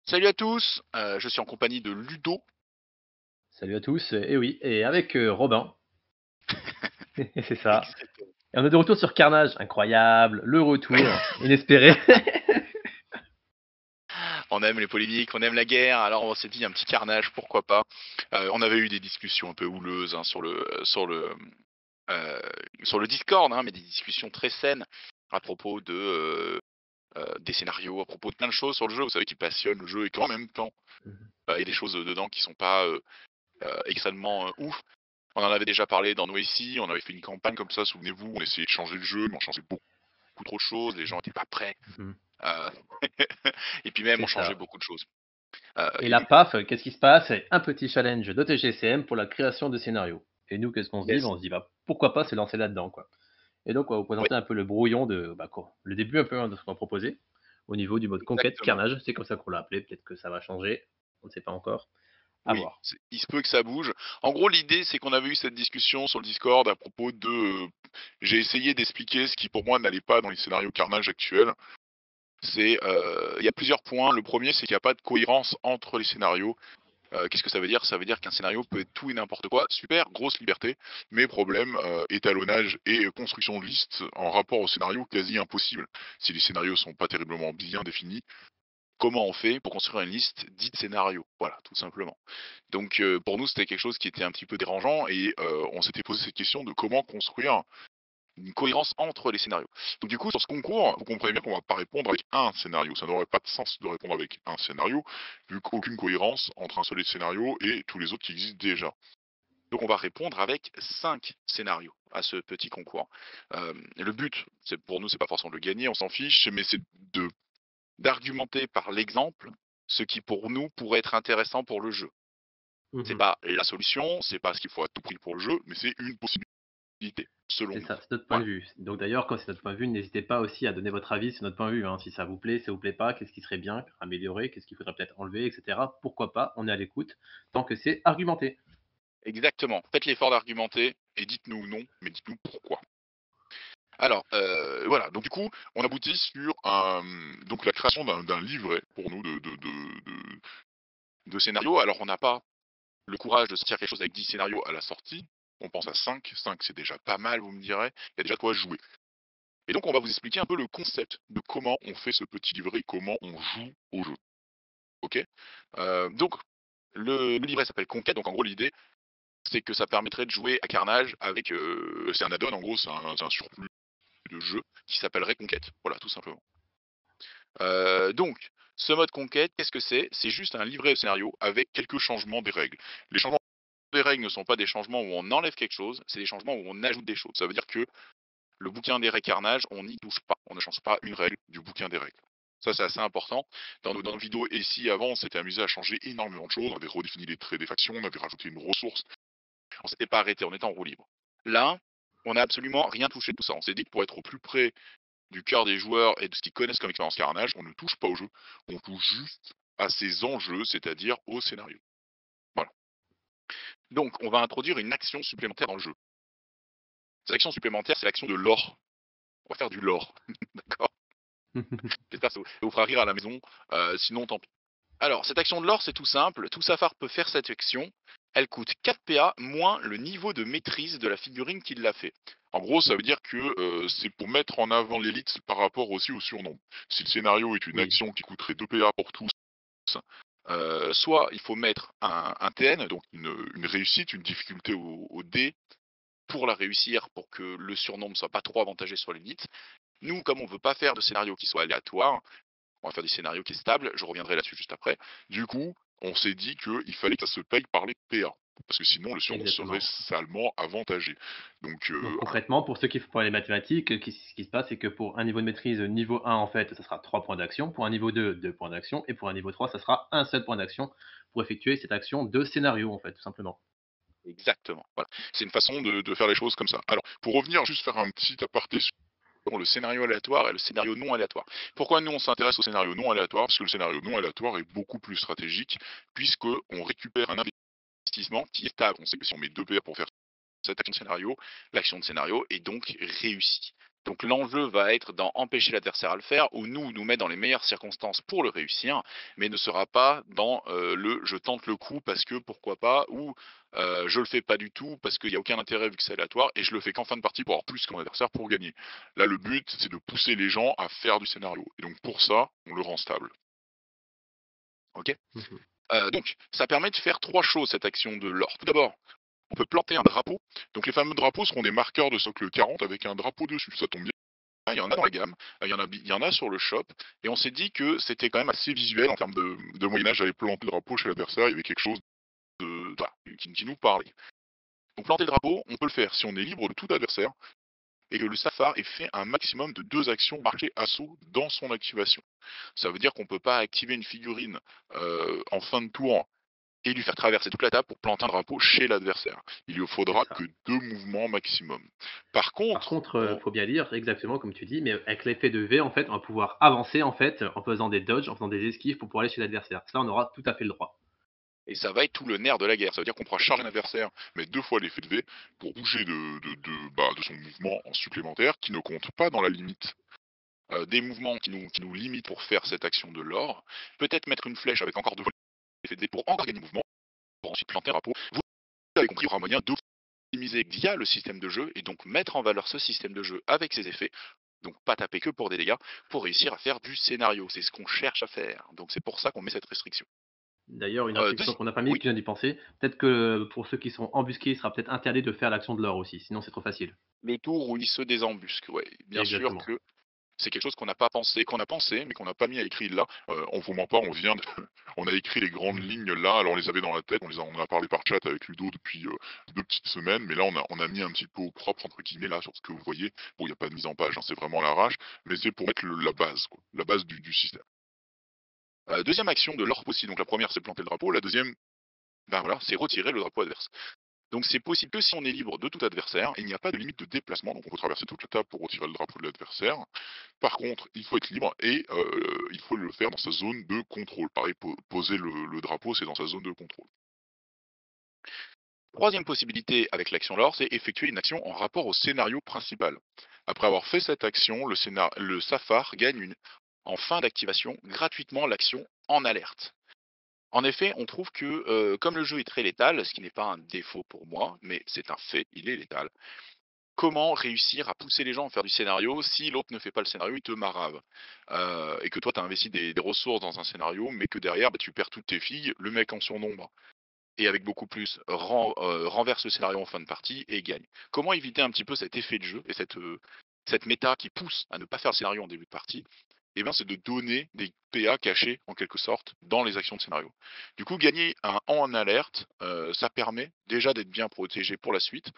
Salut à tous, je suis en compagnie de Ludo. Salut à tous, et oui, et avec Robin, c'est ça. Exactement. Et on est de retour sur Carnage, incroyable, le retour, inespéré. On aime les polémiques, on aime la guerre, alors on s'est dit un petit carnage, pourquoi pas. On avait eu des discussions un peu houleuses hein, euh, sur le Discord, hein, mais des discussions très saines à propos des scénarios, à propos de plein de choses sur le jeu, vous savez, qui passionnent le jeu et qu'en même temps, il y a des choses dedans qui sont pas extrêmement ouf. On en avait déjà parlé dans Noétie, on avait fait une campagne comme ça, souvenez-vous, on essayait de changer le jeu, mais on changeait beaucoup trop de choses, les gens n'étaient pas prêts. Mhm, Euh, et puis même, on c'est changeait ça. beaucoup de choses. Et Et là, du paf, qu'est-ce qui se passe? Un petit challenge d'OTGCM pour la création de scénarios. Et nous, qu'est-ce qu'on se dit? yes. On se dit, bah, pourquoi pas se lancer là-dedans, quoi. Et donc, on va vous Oui, présenter un peu le brouillon de, bah, quoi, le début un peu hein, de ce qu'on va proposer au niveau du mode conquête exactement. Carnage. C'est comme ça qu'on l'a appelé. Peut-être que ça va changer. On ne sait pas encore. À Oui, voir. il se peut que ça bouge. En gros, l'idée, c'est qu'on avait eu cette discussion sur le Discord à propos de... j'ai essayé d'expliquer ce qui, pour moi, n'allait pas dans les scénarios Carnage actuels. Il y a plusieurs points. Le premier, c'est qu'il n'y a pas de cohérence entre les scénarios. Qu'est-ce que ça veut dire? Ça veut dire qu'un scénario peut être tout et n'importe quoi. Super, grosse liberté. Mais problème, étalonnage et construction de liste en rapport au scénario quasi impossible. Si les scénarios sont pas terriblement bien définis, comment on fait pour construire une liste dite scénario? Voilà, tout simplement. Donc pour nous, c'était quelque chose qui était un petit peu dérangeant et on s'était posé cette question de comment construire une cohérence entre les scénarios. Donc du coup, sur ce concours, vous comprenez bien qu'on va pas répondre avec un scénario. Ça n'aurait pas de sens de répondre avec un scénario, vu qu'aucune cohérence entre un seul scénario et tous les autres qui existent déjà. Donc on va répondre avec 5 scénarios à ce petit concours. Le but, c'est pour nous, c'est pas forcément de le gagner, on s'en fiche, mais c'est de d'argumenter par l'exemple ce qui pour nous pourrait être intéressant pour le jeu. C'est Mhm. pas la solution, c'est pas ce qu'il faut à tout prix pour le jeu, mais c'est une possibilité, selon C'est nous. ça, c'est notre point de Voilà. vue. Donc d'ailleurs, quand c'est notre point de vue, n'hésitez pas aussi à donner votre avis sur notre point de vue, hein. Si ça vous plaît pas, qu'est-ce qui serait bien améliorer, qu'est-ce qu'il faudrait peut-être enlever, etc. Pourquoi pas, on est à l'écoute, tant que c'est argumenté. Exactement. Faites l'effort d'argumenter et dites-nous non, mais dites-nous pourquoi. Alors, voilà. Donc du coup, on aboutit sur donc la création d'un livret pour nous de scénarios. Alors, on n'a pas le courage de sortir quelque chose avec 10 scénarios à la sortie. On pense à 5. 5, c'est déjà pas mal, vous me direz. Il y a déjà de quoi jouer. Et donc, on va vous expliquer un peu le concept de comment on fait ce petit livret, comment on joue au jeu. Ok. Donc, le livret s'appelle Conquête. Donc, en gros, l'idée, c'est que ça permettrait de jouer à Carnage avec. C'est un add-on, en gros, c'est un surplus de jeu qui s'appellerait Conquête. Voilà, tout simplement. Donc, ce mode Conquête, qu'est-ce que c'est? C'est juste un livret de scénario avec quelques changements des règles. Les changements des règles ne sont pas des changements où on enlève quelque chose, c'est des changements où on ajoute des choses. Ça veut dire que le bouquin des règles Carnage, on n'y touche pas. On ne change pas une règle du bouquin des règles. Ça, c'est assez important. Dans nos vidéos ici, avant, on s'était amusé à changer énormément de choses. On avait redéfini les traits des factions, on avait rajouté une ressource. On s'était pas arrêté, on était en roue libre. Là, on n'a absolument rien touché de tout ça. On s'est dit que pour être au plus près du cœur des joueurs et de ce qu'ils connaissent comme expérience Carnage, on ne touche pas au jeu. On touche juste à ses enjeux, c'est-à-dire au scénario. Voilà. Donc, on va introduire une action supplémentaire dans le jeu. Cette action supplémentaire, c'est l'action de lore. On va faire du lore. D'accord. J'espère que ça vous fera rire à la maison. Sinon, tant pis. Alors, cette action de lore, c'est tout simple. Tout Safar peut faire cette action. Elle coûte 4 PA moins le niveau de maîtrise de la figurine qui l'a fait. En gros, ça veut dire que c'est pour mettre en avant l'élite par rapport aussi au surnombre. Si le scénario est une Oui, action qui coûterait 2 PA pour tous, soit il faut mettre un TN, donc une réussite, une difficulté au dé, pour la réussir, pour que le surnombre ne soit pas trop avantagé sur l'élite. Nous, comme on ne veut pas faire de scénario qui soit aléatoire, on va faire des scénarios qui est stable, je reviendrai là-dessus juste après. Du coup, on s'est dit qu'il fallait que ça se paye par les PA. Parce que sinon, le surnom serait exactement. salement avantagé. Donc, Donc concrètement, pour ceux qui font pas les mathématiques, ce qui se passe, c'est que pour un niveau de maîtrise niveau 1, en fait, ça sera 3 points d'action. Pour un niveau 2, 2 points d'action. Et pour un niveau 3, ça sera un seul point d'action pour effectuer cette action de scénario, en fait, tout simplement. exactement. Voilà. C'est une façon de faire les choses comme ça. Alors, pour revenir, juste faire un petit aparté sur le scénario aléatoire et le scénario non aléatoire. Pourquoi nous on s'intéresse au scénario non aléatoire? Parce que le scénario non aléatoire est beaucoup plus stratégique, puisqu'on récupère un investissement qui est stable. On sait que si on met 2 PA pour faire cette action de scénario, l'action de scénario est donc réussie. Donc l'enjeu va être d'en empêcher l'adversaire à le faire, ou nous mettre dans les meilleures circonstances pour le réussir, mais ne sera pas dans le je tente le coup parce que pourquoi pas, ou je le fais pas du tout parce qu'il n'y a aucun intérêt vu que c'est aléatoire, et je le fais qu'en fin de partie pour avoir plus que mon adversaire pour gagner. Là, le but, c'est de pousser les gens à faire du scénario. Et donc pour ça, on le rend stable. Ok. Mhm. Donc, ça permet de faire trois choses, cette action de l'or. Tout d'abord, on peut planter un drapeau. Donc les fameux drapeaux seront des marqueurs de socle 40 avec un drapeau dessus. Ça tombe bien. Il y en a dans la gamme, il y en a sur le shop, et on s'est dit que c'était quand même assez visuel en termes de Moyen-Âge. J'avais planté le drapeau chez l'adversaire, il y avait quelque chose voilà, qui nous parlait. Donc planter le drapeau, on peut le faire si on est libre de tout adversaire, et que le Safar ait fait un maximum de 2 actions marquées assaut dans son activation. Ça veut dire qu'on ne peut pas activer une figurine en fin de tour et lui faire traverser toute la table pour planter un drapeau chez l'adversaire. Il lui C'est faudra ça. que 2 mouvements maximum. Par Par contre, contre, faut bien dire, exactement comme tu dis, mais avec l'effet de V, en fait, on va pouvoir avancer, en fait, en faisant des dodges, en faisant des esquives pour pouvoir aller chez l'adversaire. Ça, on aura tout à fait le droit. et ça va être tout le nerf de la guerre. Ça veut dire qu'on pourra charger un adversaire, mais 2 fois l'effet de V, pour bouger de son mouvement en supplémentaire, qui ne compte pas dans la limite des mouvements qui nous limitent pour faire cette action de l'or. Peut-être mettre une flèche avec encore 2 fois l'effet de V pour encore gagner mouvement, pour ensuite planter un drapeau. Vous avez compris, il y aura moyen d'optimiser via le système de jeu, et donc mettre en valeur ce système de jeu avec ses effets. Donc pas taper que pour des dégâts, pour réussir à faire du scénario. C'est ce qu'on cherche à faire. Donc c'est pour ça qu'on met cette restriction. D'ailleurs, une restriction qu'on n'a pas mise, Oui. que je viens d'y penser, peut-être que pour ceux qui sont embusqués, il sera peut-être interdit de faire l'action de l'or aussi, sinon c'est trop facile. Le tour où il se désembusque, ouais. Bien sûr Exactement. que c'est quelque chose qu'on n'a pas pensé, qu'on a pensé, mais qu'on n'a pas mis à écrit là. On vous ment pas, on a écrit les grandes lignes là. Alors on les avait dans la tête, on en a parlé par chat avec Ludo depuis 2 petites semaines, mais là on a mis un petit peu au propre entre guillemets là sur ce que vous voyez. Bon, il n'y a pas de mise en page, hein, c'est vraiment à l'arrache, mais c'est pour mettre la base, quoi, la base du système. Deuxième action de l'or possible. Donc la première c'est planter le drapeau, la deuxième, ben voilà, c'est retirer le drapeau adverse. Donc c'est possible que si on est libre de tout adversaire, il n'y a pas de limite de déplacement, donc on peut traverser toute la table pour retirer le drapeau de l'adversaire. Par contre, il faut être libre et il faut le faire dans sa zone de contrôle. Pareil, poser le drapeau, c'est dans sa zone de contrôle. Troisième possibilité avec l'action lore, c'est effectuer une action en rapport au scénario principal. Après avoir fait cette action, le Safar gagne en fin d'activation gratuitement l'action en alerte. En effet, on trouve que comme le jeu est très létal, ce qui n'est pas un défaut pour moi, mais c'est un fait, il est létal. Comment réussir à pousser les gens à faire du scénario si l'autre ne fait pas le scénario, il te marave. Et que toi, tu as investi des ressources dans un scénario, mais que derrière, bah, tu perds toutes tes filles, le mec en surnombre, et avec beaucoup plus, renverse le scénario en fin de partie et gagne. Comment éviter un petit peu cet effet de jeu et cette méta qui pousse à ne pas faire le scénario en début de partie? Eh bien, c'est de donner des PA cachés, en quelque sorte, dans les actions de scénario. Du coup, gagner un en alerte, ça permet déjà d'être bien protégé pour la suite,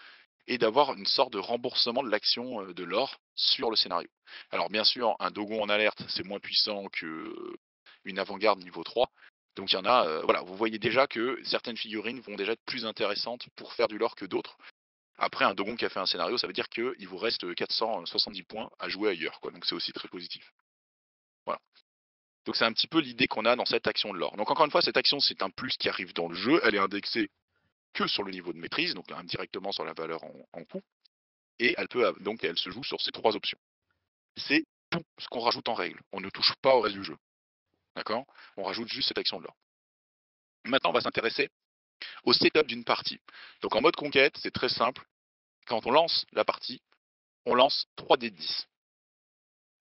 et d'avoir une sorte de remboursement de l'action de l'or sur le scénario. Alors bien sûr, un Dogon en alerte, c'est moins puissant qu'une avant-garde niveau 3. Donc il y en a, voilà, vous voyez déjà que certaines figurines vont déjà être plus intéressantes pour faire du lore que d'autres. Après, un Dogon qui a fait un scénario, ça veut dire qu'il vous reste 470 points à jouer ailleurs, quoi. Donc c'est aussi très positif. Voilà. Donc c'est un petit peu l'idée qu'on a dans cette action de lore. Donc encore une fois, cette action, c'est un plus qui arrive dans le jeu. Elle est indexée que sur le niveau de maîtrise, donc indirectement sur la valeur en coût. Et donc elle se joue sur ces trois options. C'est tout ce qu'on rajoute en règle. On ne touche pas au reste du jeu. D'accord? On rajoute juste cette action de l'or. Maintenant, on va s'intéresser au setup d'une partie. Donc en mode conquête, c'est très simple. Quand on lance la partie, on lance 3 dés de 10.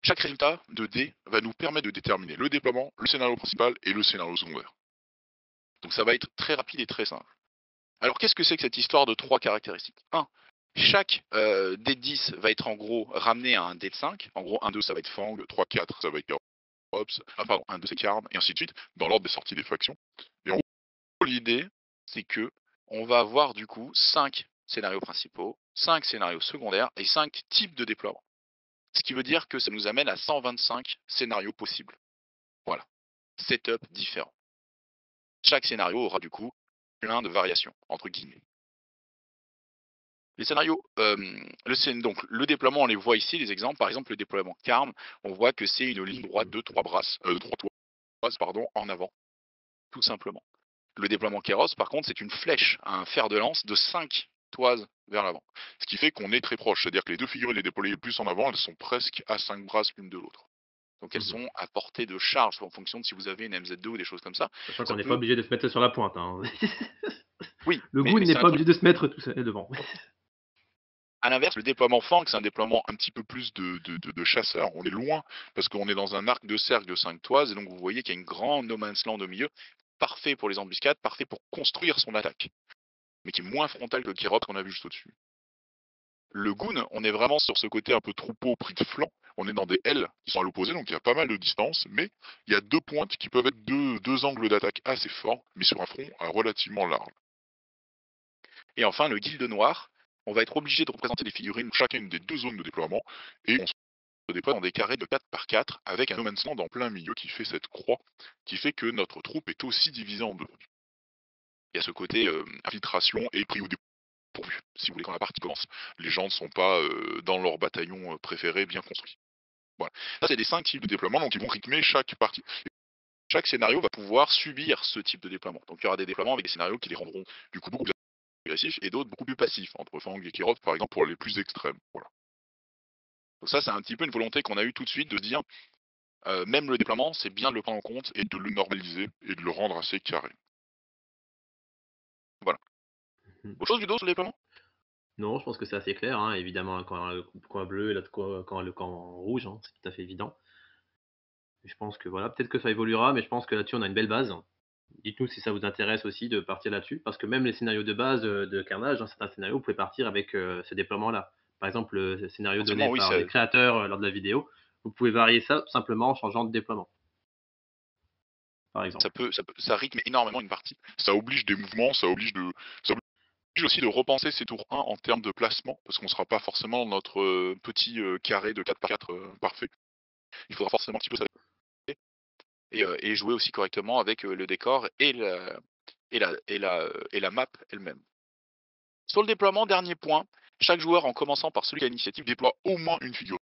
Chaque résultat de dés va nous permettre de déterminer le déploiement, le scénario principal et le scénario secondaire. Donc ça va être très rapide et très simple. Alors qu'est-ce que c'est que cette histoire de 3 caractéristiques? 1. Chaque dé de 10 va être en gros ramené à un dé de 5. En gros, 1, 2, ça va être Fang, 3, 4, ça va être Ops, 1, 2, c'est Karn, et ainsi de suite, dans l'ordre des sorties des factions. Et en gros, l'idée, c'est que on va avoir du coup 5 scénarios principaux, 5 scénarios secondaires et 5 types de déploiement. Ce qui veut dire que ça nous amène à 125 scénarios possibles. Voilà. Setup différent. Chaque scénario aura du coup plein de variations, entre guillemets. Les scénarios, donc le déploiement, on les voit ici, les exemples. Par exemple, le déploiement Karn, on voit que c'est une ligne droite de 3 brasses, 3 toises, pardon, en avant, tout simplement. Le déploiement Kéros, par contre, c'est une flèche, un fer de lance de 5 toise vers l'avant. Ce qui fait qu'on est très proche, c'est-à-dire que les deux figurines les déployées le plus en avant, elles sont presque à 5 brasses l'une de l'autre. Donc elles Mmh. sont à portée de charge en fonction de si vous avez une MZ2 ou des choses comme ça. Sachant qu'on Ça n'est pas peut obligé de se mettre sur la pointe, hein. oui, Le mais goût n'est c'est un pas truc obligé de se mettre tout seul devant. à l'inverse, le déploiement Fang, c'est un déploiement un petit peu plus de chasseur. On est loin, parce qu'on est dans un arc de cercle de 5 toises, et donc vous voyez qu'il y a une grande no man's land au milieu, parfait pour les embuscades, parfait pour construire son attaque, mais qui est moins frontal que le Kirop qu'on a vu juste au-dessus. Le Goon, on est vraiment sur ce côté un peu troupeau pris de flanc. On est dans des L qui sont à l'opposé, donc il y a pas mal de distance, mais il y a deux pointes qui peuvent être deux angles d'attaque assez forts, mais sur un front relativement large. Et enfin, le Guilde Noir, on va être obligé de représenter des figurines chacune des deux zones de déploiement, et on se déploie dans des carrés de 4 par 4 avec un no man's land en plein milieu qui fait cette croix, qui fait que notre troupe est aussi divisée en deux. Il y a ce côté infiltration et pris au dépourvu, si vous voulez, quand la partie commence. Les gens ne sont pas dans leur bataillon préféré bien construit. Voilà. Ça, c'est des 5 types de déploiement, donc ils vont rythmer chaque partie. Chaque scénario va pouvoir subir ce type de déploiement. Donc il y aura des déploiements avec des scénarios qui les rendront du coup beaucoup plus agressifs et d'autres beaucoup plus passifs, entre Fang et Kirov par exemple pour les plus extrêmes. Voilà. Donc ça, c'est un petit peu une volonté qu'on a eue tout de suite de se dire, même le déploiement, c'est bien de le prendre en compte et de le normaliser et de le rendre assez carré. Voilà. Mmh. Autre chose du dos sur le déploiement? Non, je pense que c'est assez clair, hein, évidemment, quand le camp bleu et l'autre camp le camp rouge, hein, c'est tout à fait évident. Je pense que voilà, peut-être que ça évoluera, mais je pense que là-dessus, on a une belle base. Dites-nous si ça vous intéresse aussi de partir là-dessus, parce que même les scénarios de base, de Carnage, dans certains scénarios, vous pouvez partir avec, ce déploiement-là. Par exemple, le scénario donné Forcément, oui, par les créateurs, lors de la vidéo, vous pouvez varier ça simplement en changeant de déploiement, par exemple. ça rythme énormément une partie. Ça oblige des mouvements, ça oblige aussi de repenser ces tours 1 en termes de placement, parce qu'on ne sera pas forcément dans notre petit carré de 4 par 4 parfait. Il faudra forcément un petit peu s'adapter et jouer aussi correctement avec le décor et la map elle-même. Sur le déploiement, dernier point, chaque joueur en commençant par celui qui a l'initiative déploie au moins une figurine,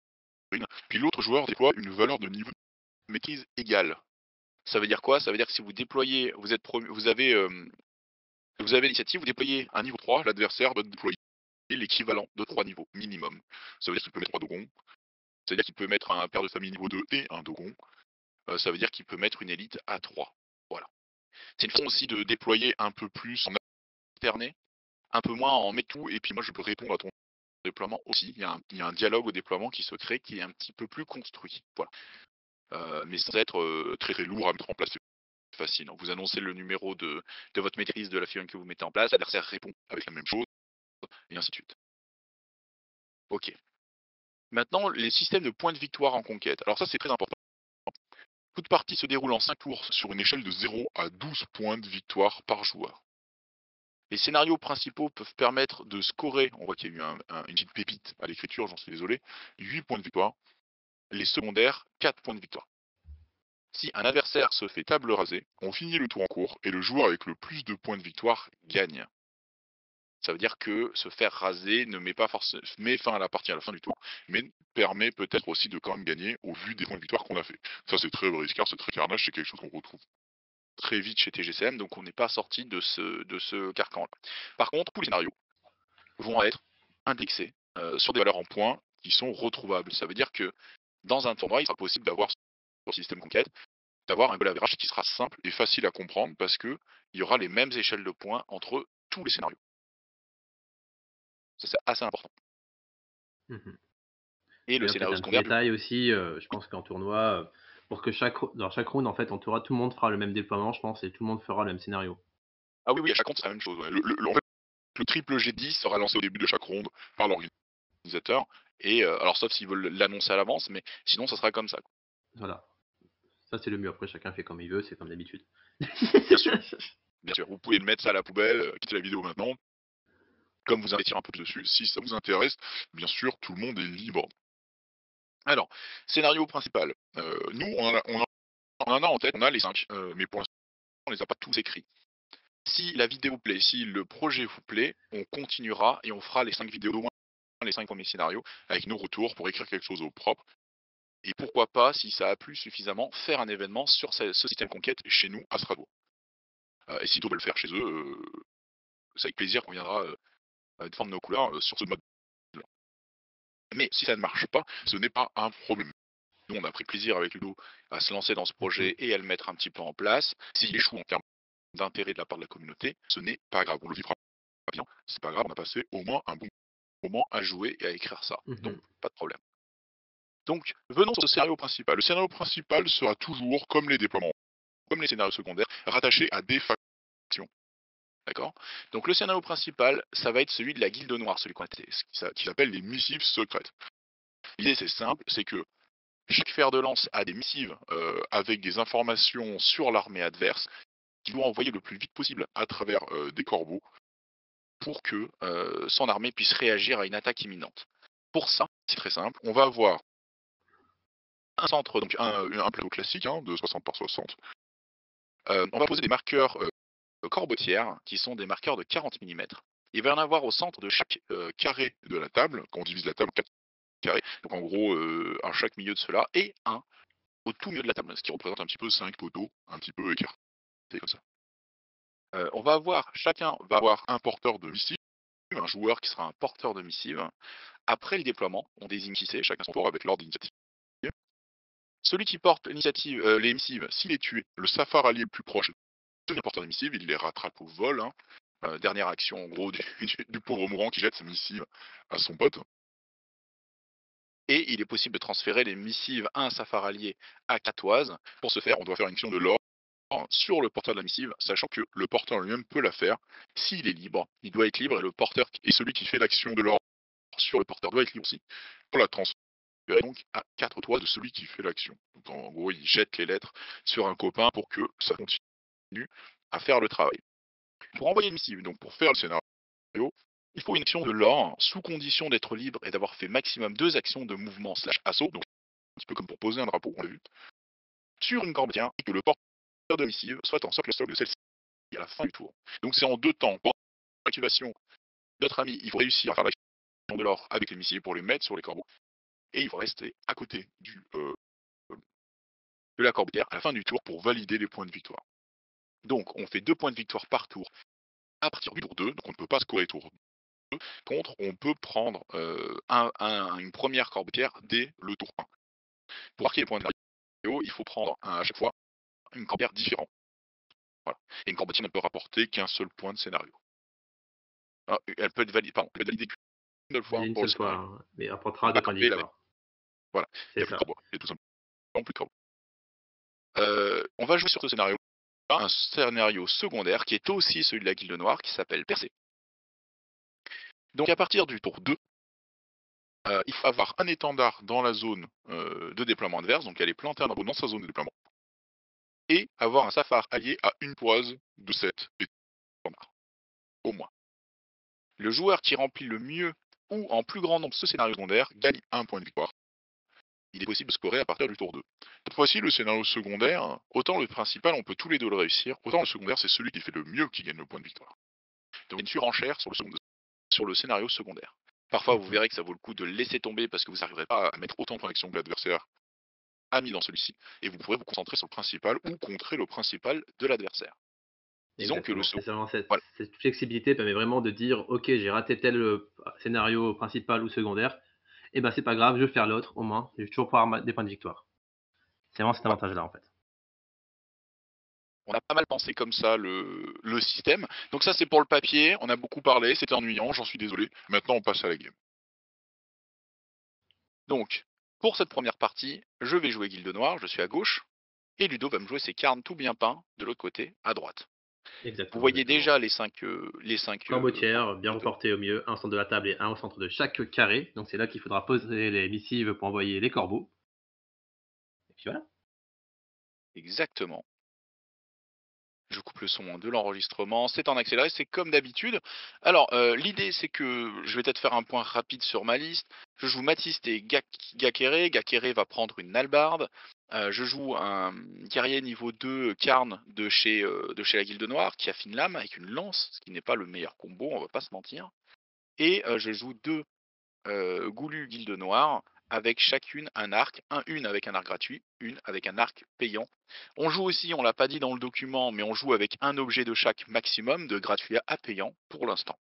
puis l'autre joueur déploie une valeur de niveau de maîtrise égale. Ça veut dire quoi? Ça veut dire que si vous déployez, vous avez l'initiative, vous déployez un niveau 3, l'adversaire doit déployer l'équivalent de 3 niveaux minimum. Ça veut dire qu'il peut mettre 3 dogons, ça veut dire qu'il peut mettre un père de famille niveau 2 et un dogon, ça veut dire qu'il peut mettre une élite à 3. Voilà. C'est une façon aussi de déployer un peu plus en alterné, un peu moins en met tout, et puis moi je peux répondre à ton déploiement aussi. Il y a un dialogue au déploiement qui se crée qui est un petit peu plus construit. Voilà. Mais sans être très très lourd à mettre en place. C'est facile. Vous annoncez le numéro de votre maîtrise de la figurine que vous mettez en place, l'adversaire répond avec la même chose, et ainsi de suite. Ok. Maintenant, les systèmes de points de victoire en conquête. Alors ça, c'est très important. Toute partie se déroule en 5 tours sur une échelle de 0 à 12 points de victoire par joueur. Les scénarios principaux peuvent permettre de scorer, on voit qu'il y a eu une petite pépite à l'écriture, j'en suis désolé, 8 points de victoire. Les secondaires, 4 points de victoire. Si un adversaire se fait table rasée, on finit le tour en cours et le joueur avec le plus de points de victoire gagne. Ça veut dire que se faire raser ne met pas forcément met fin à la partie à la fin du tour, mais permet peut-être aussi de quand même gagner au vu des points de victoire qu'on a fait. Ça c'est très briscard, c'est très carnage, c'est quelque chose qu'on retrouve très vite chez TGCM, donc on n'est pas sorti de ce carcan-là. Par contre, tous les scénarios vont être indexés sur des valeurs en points qui sont retrouvables. Ça veut dire que dans un tournoi, il sera possible d'avoir sur le système conquête, d'avoir un goal average qui sera simple et facile à comprendre parce que il y aura les mêmes échelles de points entre tous les scénarios. Ça, c'est assez important. Mmh. Et le D'ailleurs, peut-être scénario un petit secondaire, du coup. détail aussi, je pense qu'en tournoi, pour que dans chaque round, en fait, tout le monde fera le même déploiement, je pense, et tout le monde fera le même scénario. Ah oui, oui, à chaque compte, c'est la même chose. Ouais. En fait, le triple G10 sera lancé au début de chaque ronde par l'organisateur. Et alors, sauf s'ils veulent l'annoncer à l'avance, mais sinon, ça sera comme ça, quoi. Voilà, ça c'est le mieux. Après, chacun fait comme il veut, c'est comme d'habitude. Bien sûr, bien sûr. Vous pouvez mettre ça à la poubelle, quitter la vidéo maintenant, comme vous investir un peu dessus. Si ça vous intéresse, bien sûr, tout le monde est libre. Alors, scénario principal. Nous, on en a en tête, on a les 5, mais pour l'instant, on les a pas tous écrits. Si la vidéo plaît, si le projet vous plaît, on continuera et on fera les 5 vidéos, au moins les 5 premiers scénarios, avec nos retours pour écrire quelque chose au propre. Et pourquoi pas, si ça a plu suffisamment, faire un événement sur ce système conquête chez nous à Strasbourg. Et si d'autres veulent le faire chez eux, c'est avec plaisir qu'on viendra défendre nos couleurs sur ce mode. Mais si ça ne marche pas, ce n'est pas un problème. Nous, on a pris plaisir avec Ludo à se lancer dans ce Mhm. projet et à le mettre un petit peu en place. S'il échoue en termes d'intérêt de la part de la communauté, ce n'est pas grave. On le vivra bien. C'est pas grave, on a passé au moins un bon moment à jouer et à écrire ça. Donc, Mhm. pas de problème. Donc, venons au scénario principal. Le scénario principal sera toujours, comme les déploiements, comme les scénarios secondaires, rattaché à des factions. D'accord. Donc, le scénario principal, ça va être celui de la Guilde Noire, celui qui s'appelle les missives secrètes. L'idée, c'est simple, c'est que chaque fer de lance a des missives avec des informations sur l'armée adverse qu'il doit envoyer le plus vite possible à travers des corbeaux pour que son armée puisse réagir à une attaque imminente. Pour ça, c'est très simple, on va avoir un centre, donc un plateau classique de 60 par 60. On va poser des marqueurs corbotières qui sont des marqueurs de 40 mm. Il va y en avoir au centre de chaque carré de la table, quand on divise la table en 4 carrés, donc en gros à chaque milieu de cela, et un au tout milieu de la table, ce qui représente un petit peu 5 poteaux, un petit peu écartés comme ça. Chacun va avoir un porteur de missive, un joueur qui sera un porteur de missive. Après le déploiement, on désigne qui c'est, chacun son tour avec l'ordre d'initiative. Celui qui porte les missives, s'il est tué, le safar allié le plus proche devient porteur de missives, il les rattrape au vol. Dernière action en gros du pauvre mourant qui jette ses missives à son pote. Et il est possible de transférer les missives à un safar allié à Catoise. Pour ce faire, on doit faire une mission de l'ordre sur le porteur de la missive, sachant que le porteur lui-même peut la faire. S'il est libre, il doit être libre et le porteur et celui qui fait l'action de l'ordre sur le porteur doit être libre aussi pour la transférer donc à 4 toits de celui qui fait l'action. Donc en gros, il jette les lettres sur un copain pour que ça continue à faire le travail. Pour envoyer une missive, donc pour faire le scénario, il faut une action de l'ordre sous condition d'être libre et d'avoir fait maximum 2 actions de mouvement slash assaut, donc un petit peu comme pour poser un drapeau, on l'a vu, sur une corbière et que le porteur de missive soit en socle sol de celle-ci à la fin du tour. Donc c'est en 2 temps. Pour l'activation, notre ami, il faut réussir à faire l'action de l'or avec les missiles pour les mettre sur les corbeaux. Et il faut rester à côté de la corbière à la fin du tour pour valider les points de victoire. Donc on fait 2 points de victoire par tour à partir du tour 2, donc on ne peut pas scorer tour 2. Contre, on peut prendre une première corbière dès le tour 1. Pour marquer les points de scénario, il faut prendre à chaque fois une corbière différente. Voilà. Et une corbière ne peut rapporter qu'un seul point de scénario. Elle peut être validée, qu'une seule fois Valide une pour le seule fois, scénario. hein, mais On apportera peut pas des points de coller la validée. victoire. Voilà. Il n'y C'est a plus de ça. corbeau. Il y a tout simplement plus de corbeau. On va jouer sur ce scénario un scénario secondaire qui est aussi celui de la Guilde Noire qui s'appelle Percé. Donc à partir du tour 2, il faut avoir un étendard dans la zone de déploiement adverse, donc aller planter un drapeau dans sa zone de déploiement, et avoir un safar allié à une poise de 7 étendards, au moins. Le joueur qui remplit le mieux ou en plus grand nombre ce scénario secondaire gagne un point de victoire. Il est possible de scorer à partir du tour 2. Cette fois-ci, le scénario secondaire, autant le principal, on peut tous les deux le réussir, autant le secondaire, c'est celui qui fait le mieux qui gagne le point de victoire. Donc une surenchère sur le scénario secondaire. Parfois, vous Mhm. verrez que ça vaut le coup de laisser tomber parce que vous n'arriverez pas à mettre autant de points d'action que l'adversaire a mis dans celui-ci, et vous pourrez vous concentrer sur le principal ou contrer le principal de l'adversaire. Disons que le Exactement. Et second. c'est vraiment Voilà, cette flexibilité permet vraiment de dire: «OK, j'ai raté tel, scénario principal ou secondaire, et ben, c'est pas grave, je vais faire l'autre, au moins, je vais toujours pouvoir ma des points de victoire». C'est vraiment cet voilà. avantage-là, en fait. On a pas mal pensé comme ça le système. Donc ça c'est pour le papier, on a beaucoup parlé, c'était ennuyant, j'en suis désolé. Maintenant on passe à la game. Donc, pour cette première partie, je vais jouer Guilde Noire, je suis à gauche, et Ludo va me jouer ses carnes tout bien peints de l'autre côté, à droite. Vous Exactement, voyez exactement. déjà les cinq Corbotière, bien porteurs. reportées au milieu, un au centre de la table et un au centre de chaque carré. Donc c'est là qu'il faudra poser les missives pour envoyer les corbeaux. Et puis voilà. Exactement. Je coupe le son de l'enregistrement, c'est en accéléré, c'est comme d'habitude. Alors, l'idée c'est que je vais peut-être faire un point rapide sur ma liste. Je joue Matiste et Gakere. Gakere va prendre une hallebarde. Je joue un guerrier niveau 2 Karn de chez la Guilde Noire qui affine l'âme avec une lance, ce qui n'est pas le meilleur combo, on va pas se mentir. Et je joue deux Goulu Guilde Noire, avec chacune un arc, une avec un arc gratuit, une avec un arc payant. On joue aussi, on l'a pas dit dans le document, mais on joue avec un objet de chaque maximum, de gratuit à payant pour l'instant.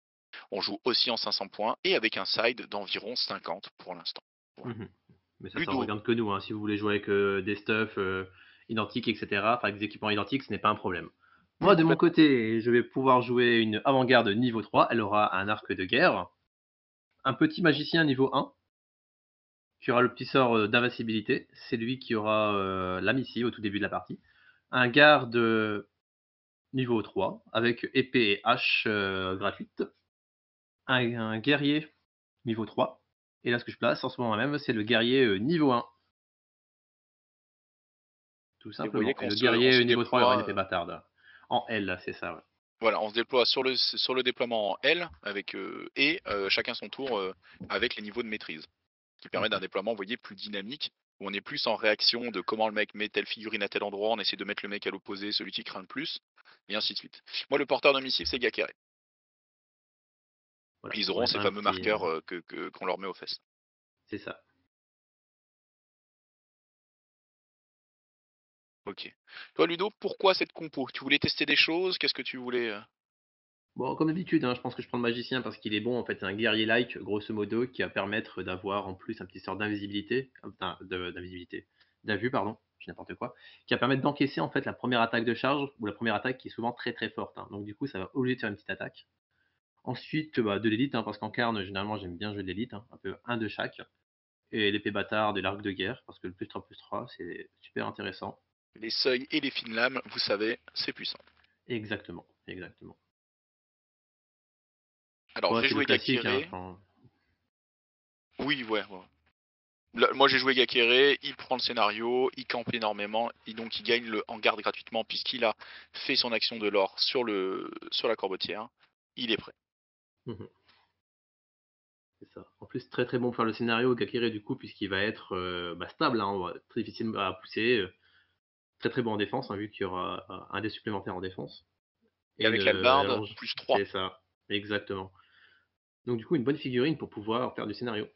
On joue aussi en 500 points et avec un side d'environ 50 pour l'instant. Voilà. Mhm. Mais ça ne Ludo, regarde que nous, hein. Si vous voulez jouer avec des stuffs identiques, etc., enfin avec des équipements identiques, ce n'est pas un problème. oui, Moi, de mon complètement. côté, je vais pouvoir jouer une avant-garde niveau 3. Elle aura un arc de guerre, un petit magicien niveau 1, qui aura le petit sort d'invincibilité. C'est lui qui aura la missive au tout début de la partie. Un garde niveau 3, avec épée et hache gratuite. Un guerrier niveau 3. Et là, ce que je place en ce moment même, c'est le guerrier niveau 1. Tout Et vous voyez simplement. Et qu'on le se, on guerrier se niveau 3, il aura une épée déploie. bâtarde. En L, c'est ça, ouais. Voilà, on se déploie sur le déploiement en L avec chacun son tour avec les niveaux de maîtrise, qui permet d'un Mhm. déploiement, vous voyez, plus dynamique, où on est plus en réaction de comment le mec met telle figurine à tel endroit, on essaie de mettre le mec à l'opposé, celui qui craint le plus, et ainsi de suite. Moi, le porteur de missile, c'est Gakere. Voilà, Ils pour auront mettre ces un fameux petit. marqueurs qu'on leur met aux fesses. C'est ça. Ok. Toi, Ludo, pourquoi cette compo? Tu voulais tester des choses? Qu'est-ce que tu voulais Bon, comme d'habitude, hein, je pense que je prends le magicien parce qu'il est bon. En fait, c'est un guerrier-like, grosso modo, qui va permettre d'avoir en plus un petit sort d'invisibilité. Enfin, d'invisibilité. D'invue, pardon. Je dis n'importe quoi. Qui va permettre d'encaisser en fait la première attaque de charge ou la première attaque qui est souvent très très forte, hein. Donc, du coup, ça va obliger de faire une petite attaque. Ensuite, bah, de l'élite, hein, parce qu'en carne, généralement, j'aime bien jouer de l'élite, hein, un peu un de chaque. Et l'épée bâtarde et l'arc de guerre, parce que le plus 3, c'est super intéressant. les seuils et les fines lames? Vous savez, c'est puissant. Exactement, exactement. Alors, Ouais, j'ai c'est le joué classique, hein, Gakere. enfin, Oui, ouais, ouais. Là, moi j'ai joué Gakere, il prend le scénario, il campe énormément, et donc il gagne le hangar gratuitement puisqu'il a fait son action de l'or sur la corbetière. Il est prêt. mhm, c'est ça. En plus, très très bon pour faire le scénario, Gakire, du coup, puisqu'il va être bah, stable, hein, très difficile à pousser, très très bon en défense, hein, vu qu'il y aura un dé supplémentaire en défense. Et Et avec l'albarde, alors, plus 3. c'est ça, exactement. Donc du coup, une bonne figurine pour pouvoir faire du scénario.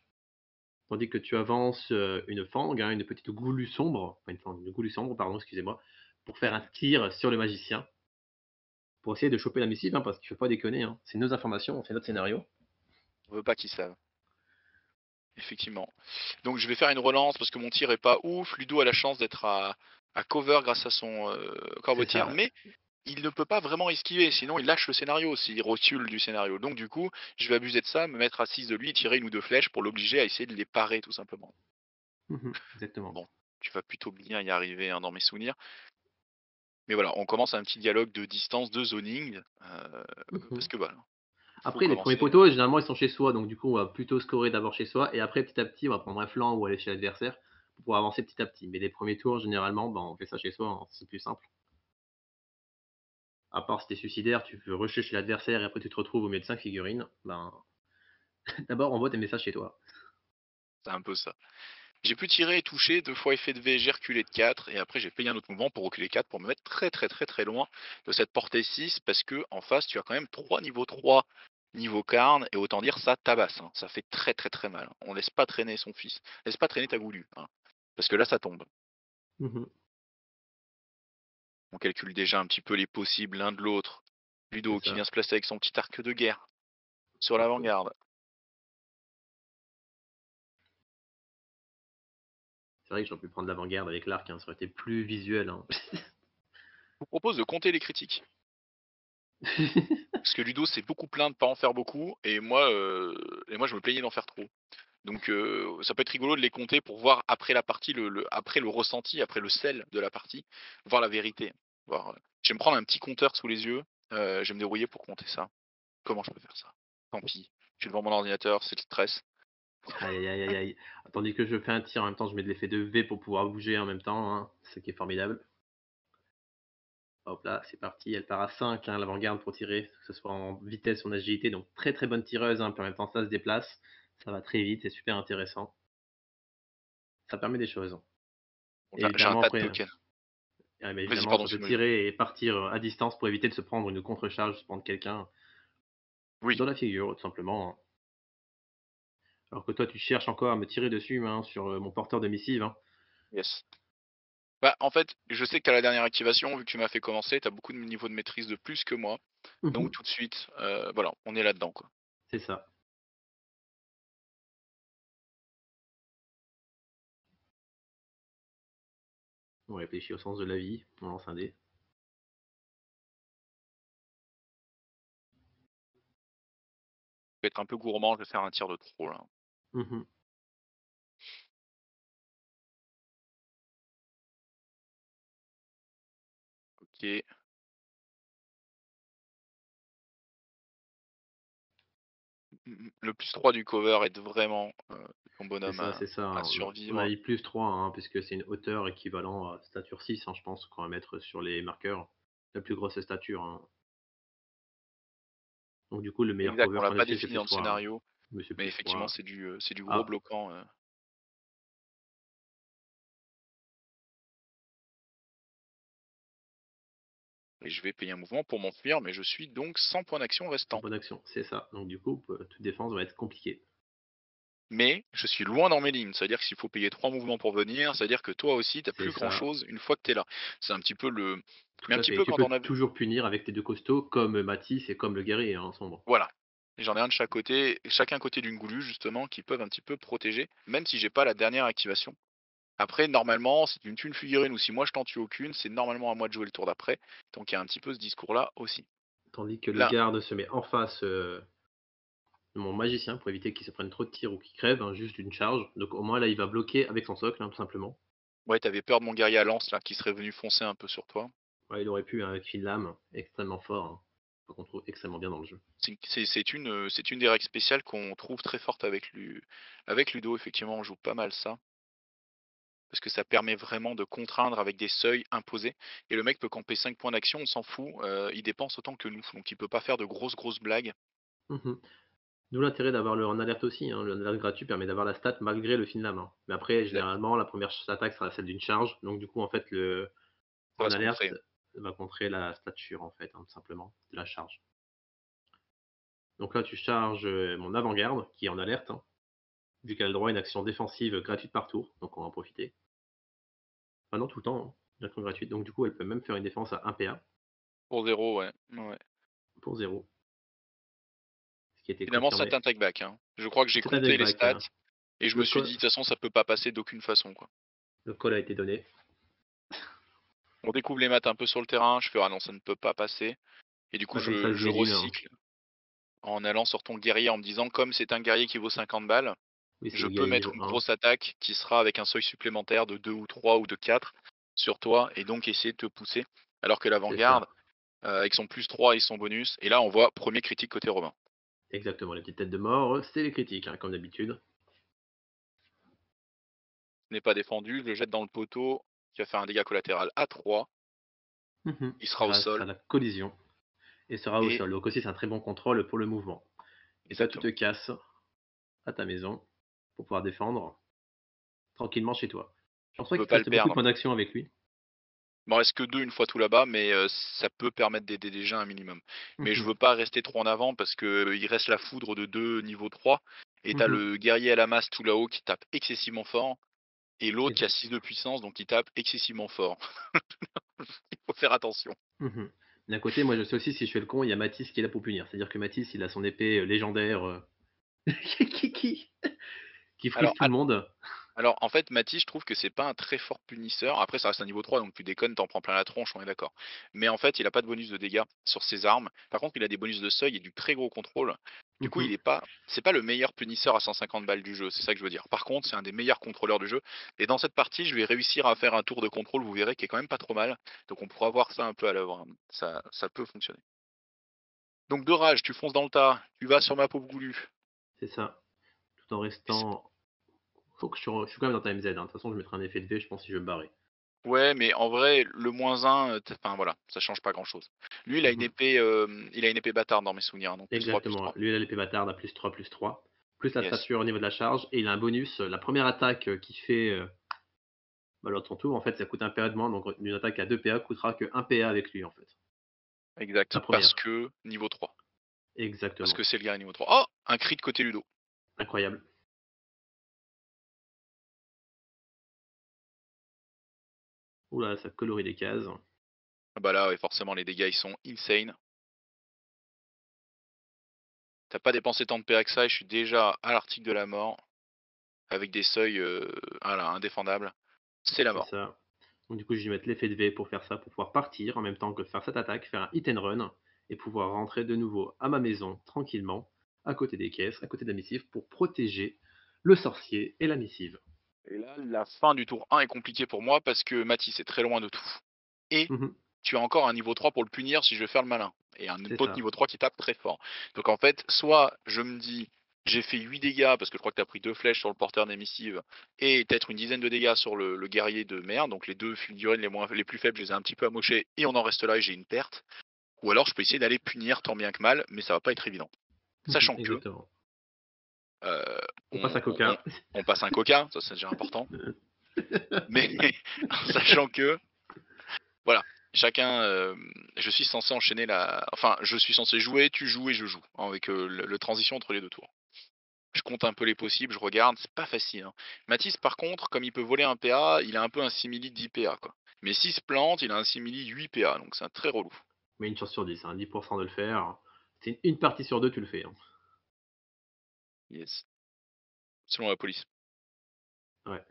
Tandis que tu avances une fang, hein, une petite goulue sombre, enfin une fang, une goulue sombre, pardon, excusez-moi, pour faire un tir sur le magicien, pour essayer de choper la missive, hein, parce qu'il ne faut pas déconner, hein. C'est nos informations, c'est notre scénario. On veut pas qu'ils savent. Effectivement. Donc je vais faire une relance parce que mon tir est pas ouf. Ludo a la chance d'être à cover grâce à son C'est corbetière, ça. mais il ne peut pas vraiment esquiver, sinon il lâche le scénario, s'il rotule du scénario. Donc du coup, je vais abuser de ça, me mettre à 6 de lui, tirer une ou deux flèches pour l'obliger à essayer de les parer tout simplement. Exactement. Bon, tu vas plutôt bien y arriver hein, dans mes souvenirs. Mais voilà, on commence un petit dialogue de distance, de zoning, parce Mhm. que voilà, faut Après, les premiers commencer. poteaux, généralement, ils sont chez soi, donc du coup, on va plutôt scorer d'abord chez soi, et après, petit à petit, on va prendre un flanc ou aller chez l'adversaire pour pouvoir avancer petit à petit. Mais les premiers tours, généralement, ben, on fait ça chez soi, hein, c'est plus simple. À part si t'es suicidaire, tu veux rusher chez l'adversaire et après tu te retrouves au milieu de 5 figurines, ben, d'abord envoie tes messages chez toi. C'est un peu ça. J'ai pu tirer et toucher, deux fois effet de V, j'ai reculé de 4, et après j'ai payé un autre mouvement pour reculer 4 pour me mettre très très très très loin de cette portée 6, parce que en face tu as quand même 3 niveaux 3, niveau carne, et autant dire ça tabasse, hein. Ça fait très très très mal. On laisse pas traîner son fils, laisse pas traîner ta goulue, hein, parce que là ça tombe. Mhm. On calcule déjà un petit peu les possibles l'un de l'autre. C'est Ludo qui vient ça. se placer avec son petit arc de guerre sur Hop. l'avant-garde. C'est vrai que j'aurais pu prendre l'avant-garde avec l'arc, hein, ça aurait été plus visuel, hein. Je vous propose de compter les critiques. Parce que Ludo s'est beaucoup plaint de pas en faire beaucoup, et moi je me plaignais d'en faire trop. Donc ça peut être rigolo de les compter pour voir après la partie, après le ressenti, après le sel de la partie, voir la vérité. Voir, je vais me prendre un petit compteur sous les yeux, je vais me débrouiller pour compter ça. Comment je peux faire ça? Tant pis, je suis devant mon ordinateur, c'est le stress. Aïe, aïe, aïe, aïe. Tandis que je fais un tir en même temps, je mets de l'effet de V pour pouvoir bouger en même temps, hein, ce qui est formidable. Hop là, c'est parti, elle part à 5, hein, l'avant-garde pour tirer, que ce soit en vitesse ou en agilité, donc très très bonne tireuse, hein, puis en même temps ça se déplace, ça va très vite, c'est super intéressant, ça permet des choses. Donc Et j'ai un évidemment tas de après, tokens. mais Vas-y, évidemment pardon, ça peut excuse-moi. tirer et partir à distance pour éviter de se prendre une contre-charge, se prendre quelqu'un Oui, dans la figure, tout simplement, hein. Alors que toi tu cherches encore à me tirer dessus, hein, sur mon porteur de missive, hein. yes. Bah en fait, je sais que tu as la dernière activation, vu que tu m'as fait commencer, tu as beaucoup de niveaux de maîtrise de plus que moi. Mhm. Donc tout de suite, voilà, on est là-dedans quoi. C'est ça. On réfléchit au sens de la vie, on lance un dé. Je vais être un peu gourmand, je vais faire un tir de trop là. Mmh. OK. Le +3 du cover aide vraiment, ton bonhomme C'est ça, à hein. On a survivre. mis +3, hein, puisque c'est une hauteur équivalent à stature 6, hein, je pense, qu'on va mettre sur les marqueurs. La plus grosse stature, hein. Donc du coup, le meilleur Exact, cover on l'a qu'on ait pas dessus, c'est défini dans le +3, hein. scénario, Mais c'est mais effectivement +3. c'est du gros Ah, bloquant, et je vais payer un mouvement pour m'enfuir, mais je suis donc sans points d'action sans restant. point d'action, c'est ça. Donc du coup, toute défense va être compliquée. Mais je suis loin dans mes lignes, c'est-à-dire que s'il faut payer 3 mouvements pour venir, c'est-à-dire que toi aussi tu C'est plus ça, grand-chose une fois que tu es là. C'est un petit peu le tout mais un à petit fait. peu Tu quand peux on avait toujours punir avec tes 2 costauds comme Matisse et comme le guerrier, hein, sombre. voilà. J'en ai un de chaque côté, chacun côté d'une goulue justement, qui peuvent un petit peu protéger, même si j'ai pas la dernière activation. Après, normalement, si tu me tues une figurine ou si moi je t'en tue aucune, c'est normalement à moi de jouer le tour d'après. Donc il y a un petit peu ce discours-là aussi. Tandis que le Là, garde se met en face, de mon magicien pour éviter qu'il se prenne trop de tirs ou qu'il crève, hein, juste d'une charge. Donc au moins là, il va bloquer avec son socle, hein, tout simplement. ouais, t'avais peur de mon guerrier à lance là, qui serait venu foncer un peu sur toi. Ouais, il aurait pu, hein, avec une lame extrêmement fort, hein, qu'on trouve extrêmement bien dans le jeu. C'est une des règles spéciales qu'on trouve très forte avec Ludo, effectivement, on joue pas mal ça. Parce que ça permet vraiment de contraindre avec des seuils imposés. Et le mec peut camper 5 points d'action, on s'en fout, il dépense autant que nous. Donc il peut pas faire de grosses blagues. Mmh. D'où l'intérêt d'avoir le en alerte aussi, hein. Le en alerte gratuit permet d'avoir la stat malgré le fin de la main. Mais après, Exact. généralement, la première attaque sera celle d'une charge. Donc du coup, en fait, le Ça va en se contrer. alerte va contrer la stature, en fait, hein, tout simplement, de la charge. Donc là, tu charges, mon avant-garde qui est en alerte, hein, vu qu'elle a le droit à une action défensive gratuite par tour, donc on va en profiter. Enfin non, tout le temps, hein, une action gratuite. Donc du coup, elle peut même faire une défense à 1 PA Pour 0, ouais. Ouais. pour 0, ce qui était Finalement, c'est confirmé. un take back, hein. Je crois que j'ai C'est un compté les deckback, stats hein. et je Le me suis dit, call de toute façon, ça peut pas passer d'aucune façon, quoi. le call a été donné. On découvre les maths un peu sur le terrain, je fais: «Ah non, ça ne peut pas passer» et du coup, Pas comme ça, je Zinedine, hein. recycle en allant sur ton guerrier en me disant: «Comme c'est un guerrier qui vaut 50 balles, Oui, c'est je le peux guerrier mettre niveau une 1. grosse attaque qui sera avec un seuil supplémentaire de 2 ou 3 ou de 4 sur toi et donc essayer de te pousser». Alors que C'est l'avant-garde, ça, avec son +3 et son bonus et là, on voit premier critique côté Robin. exactement. Les petites têtes de mort, c'est les critiques, hein, comme d'habitude. N'est pas défendu, je le jette dans le poteau, qui va faire un dégât collatéral à 3. Mmh. Il sera au Grâce à sol la collision et sera au et sol. Donc aussi, c'est un très bon contrôle pour le mouvement. Et toi, tu te exactement. casses à ta maison pour pouvoir défendre tranquillement chez toi. Je pense On pas veut qu'il te pas le reste beaucoup de perdre. points d'action avec lui. Il m'en reste que 2 une fois tout là-bas, mais ça peut permettre d'aider déjà un minimum. Mais je Mmh. veux pas rester trop en avant parce que, il reste la foudre de 2 niveau 3 et tu Mmh. le guerrier à la masse tout là-haut qui tape excessivement fort et l'autre qui a Exa 6 de puissance donc qui tape excessivement fort. Il faut faire attention. mmh. D'un côté, moi, je sais aussi si je fais le con, il y a Matisse qui est là pour punir. C'est-à-dire que Matisse, il a son épée, légendaire, qui qui qui Alors frise tout le monde. Alors, en fait, Matisse, je trouve que c'est pas un très fort punisseur. Après, ça reste un niveau 3, donc tu déconnes, t'en prends plein la tronche, on est d'accord. Mais en fait, il a pas de bonus de dégâts sur ses armes. Par contre, il a des bonus de seuil et du très gros contrôle. Du coup, Mmh. c'est pas le meilleur punisseur à 150 balles du jeu, c'est ça que je veux dire. Par contre, c'est un des meilleurs contrôleurs du jeu. Et dans cette partie, je vais réussir à faire un tour de contrôle, vous verrez, qui est quand même pas trop mal. Donc, on pourra voir ça un peu à l'œuvre, hein. Ça peut fonctionner. Donc, de rage, tu fonces dans le tas, tu vas sur ma pauvre goulue. C'est ça. Tout en restant faut que je suis quand même dans ta MZ, hein. De toute façon, je mettrai un effet de V, je pense, si je veux me barrer. Ouais, mais en vrai, le -1, enfin voilà, ça change pas grand-chose. Lui, Mmh. il a une épée bâtarde dans mes souvenirs, hein, donc +3, Exactement. +3. Lui, il a l'épée bâtarde à +3/+3, plus la Yes, stature au niveau de la charge et il a un bonus, la première attaque, qu'il fait, bah, lors de son tour, en fait, ça coûte 1 PA de moins, donc une attaque à 2 PA coûtera que 1 PA avec lui, en fait. exact, La parce première. que niveau 3. Parce Exactement. que c'est le gars niveau 3. Oh! Un crit de côté Ludo. Incroyable. Ouh là, ça colorie les cases. Ah bah là, ouais, forcément, les dégâts, ils sont insane. T'as pas dépensé tant de PA que ça et je suis déjà à l'article de la mort avec des seuils voilà, indéfendables. C'est la C'est mort. ça. Donc du coup, je vais mettre l'effet de V pour faire ça, pour pouvoir partir en même temps que faire cette attaque, faire un hit and run et pouvoir rentrer de nouveau à ma maison tranquillement, à côté des caisses, à côté de la missive, pour protéger le sorcier et la missive. Et là, la fin du tour 1 est compliquée pour moi parce que Mathis est très loin de tout. Et Mhm, tu as encore un niveau 3 pour le punir si je veux faire le malin. Et un c'est autre ça. niveau 3 qui tape très fort. Donc en fait, soit je me dis, j'ai fait 8 dégâts parce que je crois que tu as pris 2 flèches sur le porteur d'émissive et peut-être une dizaine de dégâts sur le guerrier de merde. Donc les deux figurines les plus faibles, je les ai un petit peu amochés et on en reste là et j'ai une perte. Ou alors je peux essayer d'aller punir tant bien que mal, mais ça va pas être évident. Mhm, Sachant que exactement. euh, On passe à on Coca. passe un coca, ça c'est déjà important. Mais sachant que voilà, chacun, je suis censé enchaîner enfin, je suis censé jouer, tu joues et je joue, hein, avec le transition entre les deux tours. Je compte un peu les possibles, je regarde, c'est pas facile, hein. Mathis, par contre, comme il peut voler un PA, il a un peu un simili 10 PA, quoi. Mais s'il se plante, il a un simili 8 PA, donc c'est un très relou. Mais une chance sur 10, hein, 10% de le faire. C'est une partie sur deux, tu le fais, hein. Yes. Selon la police. Ouais.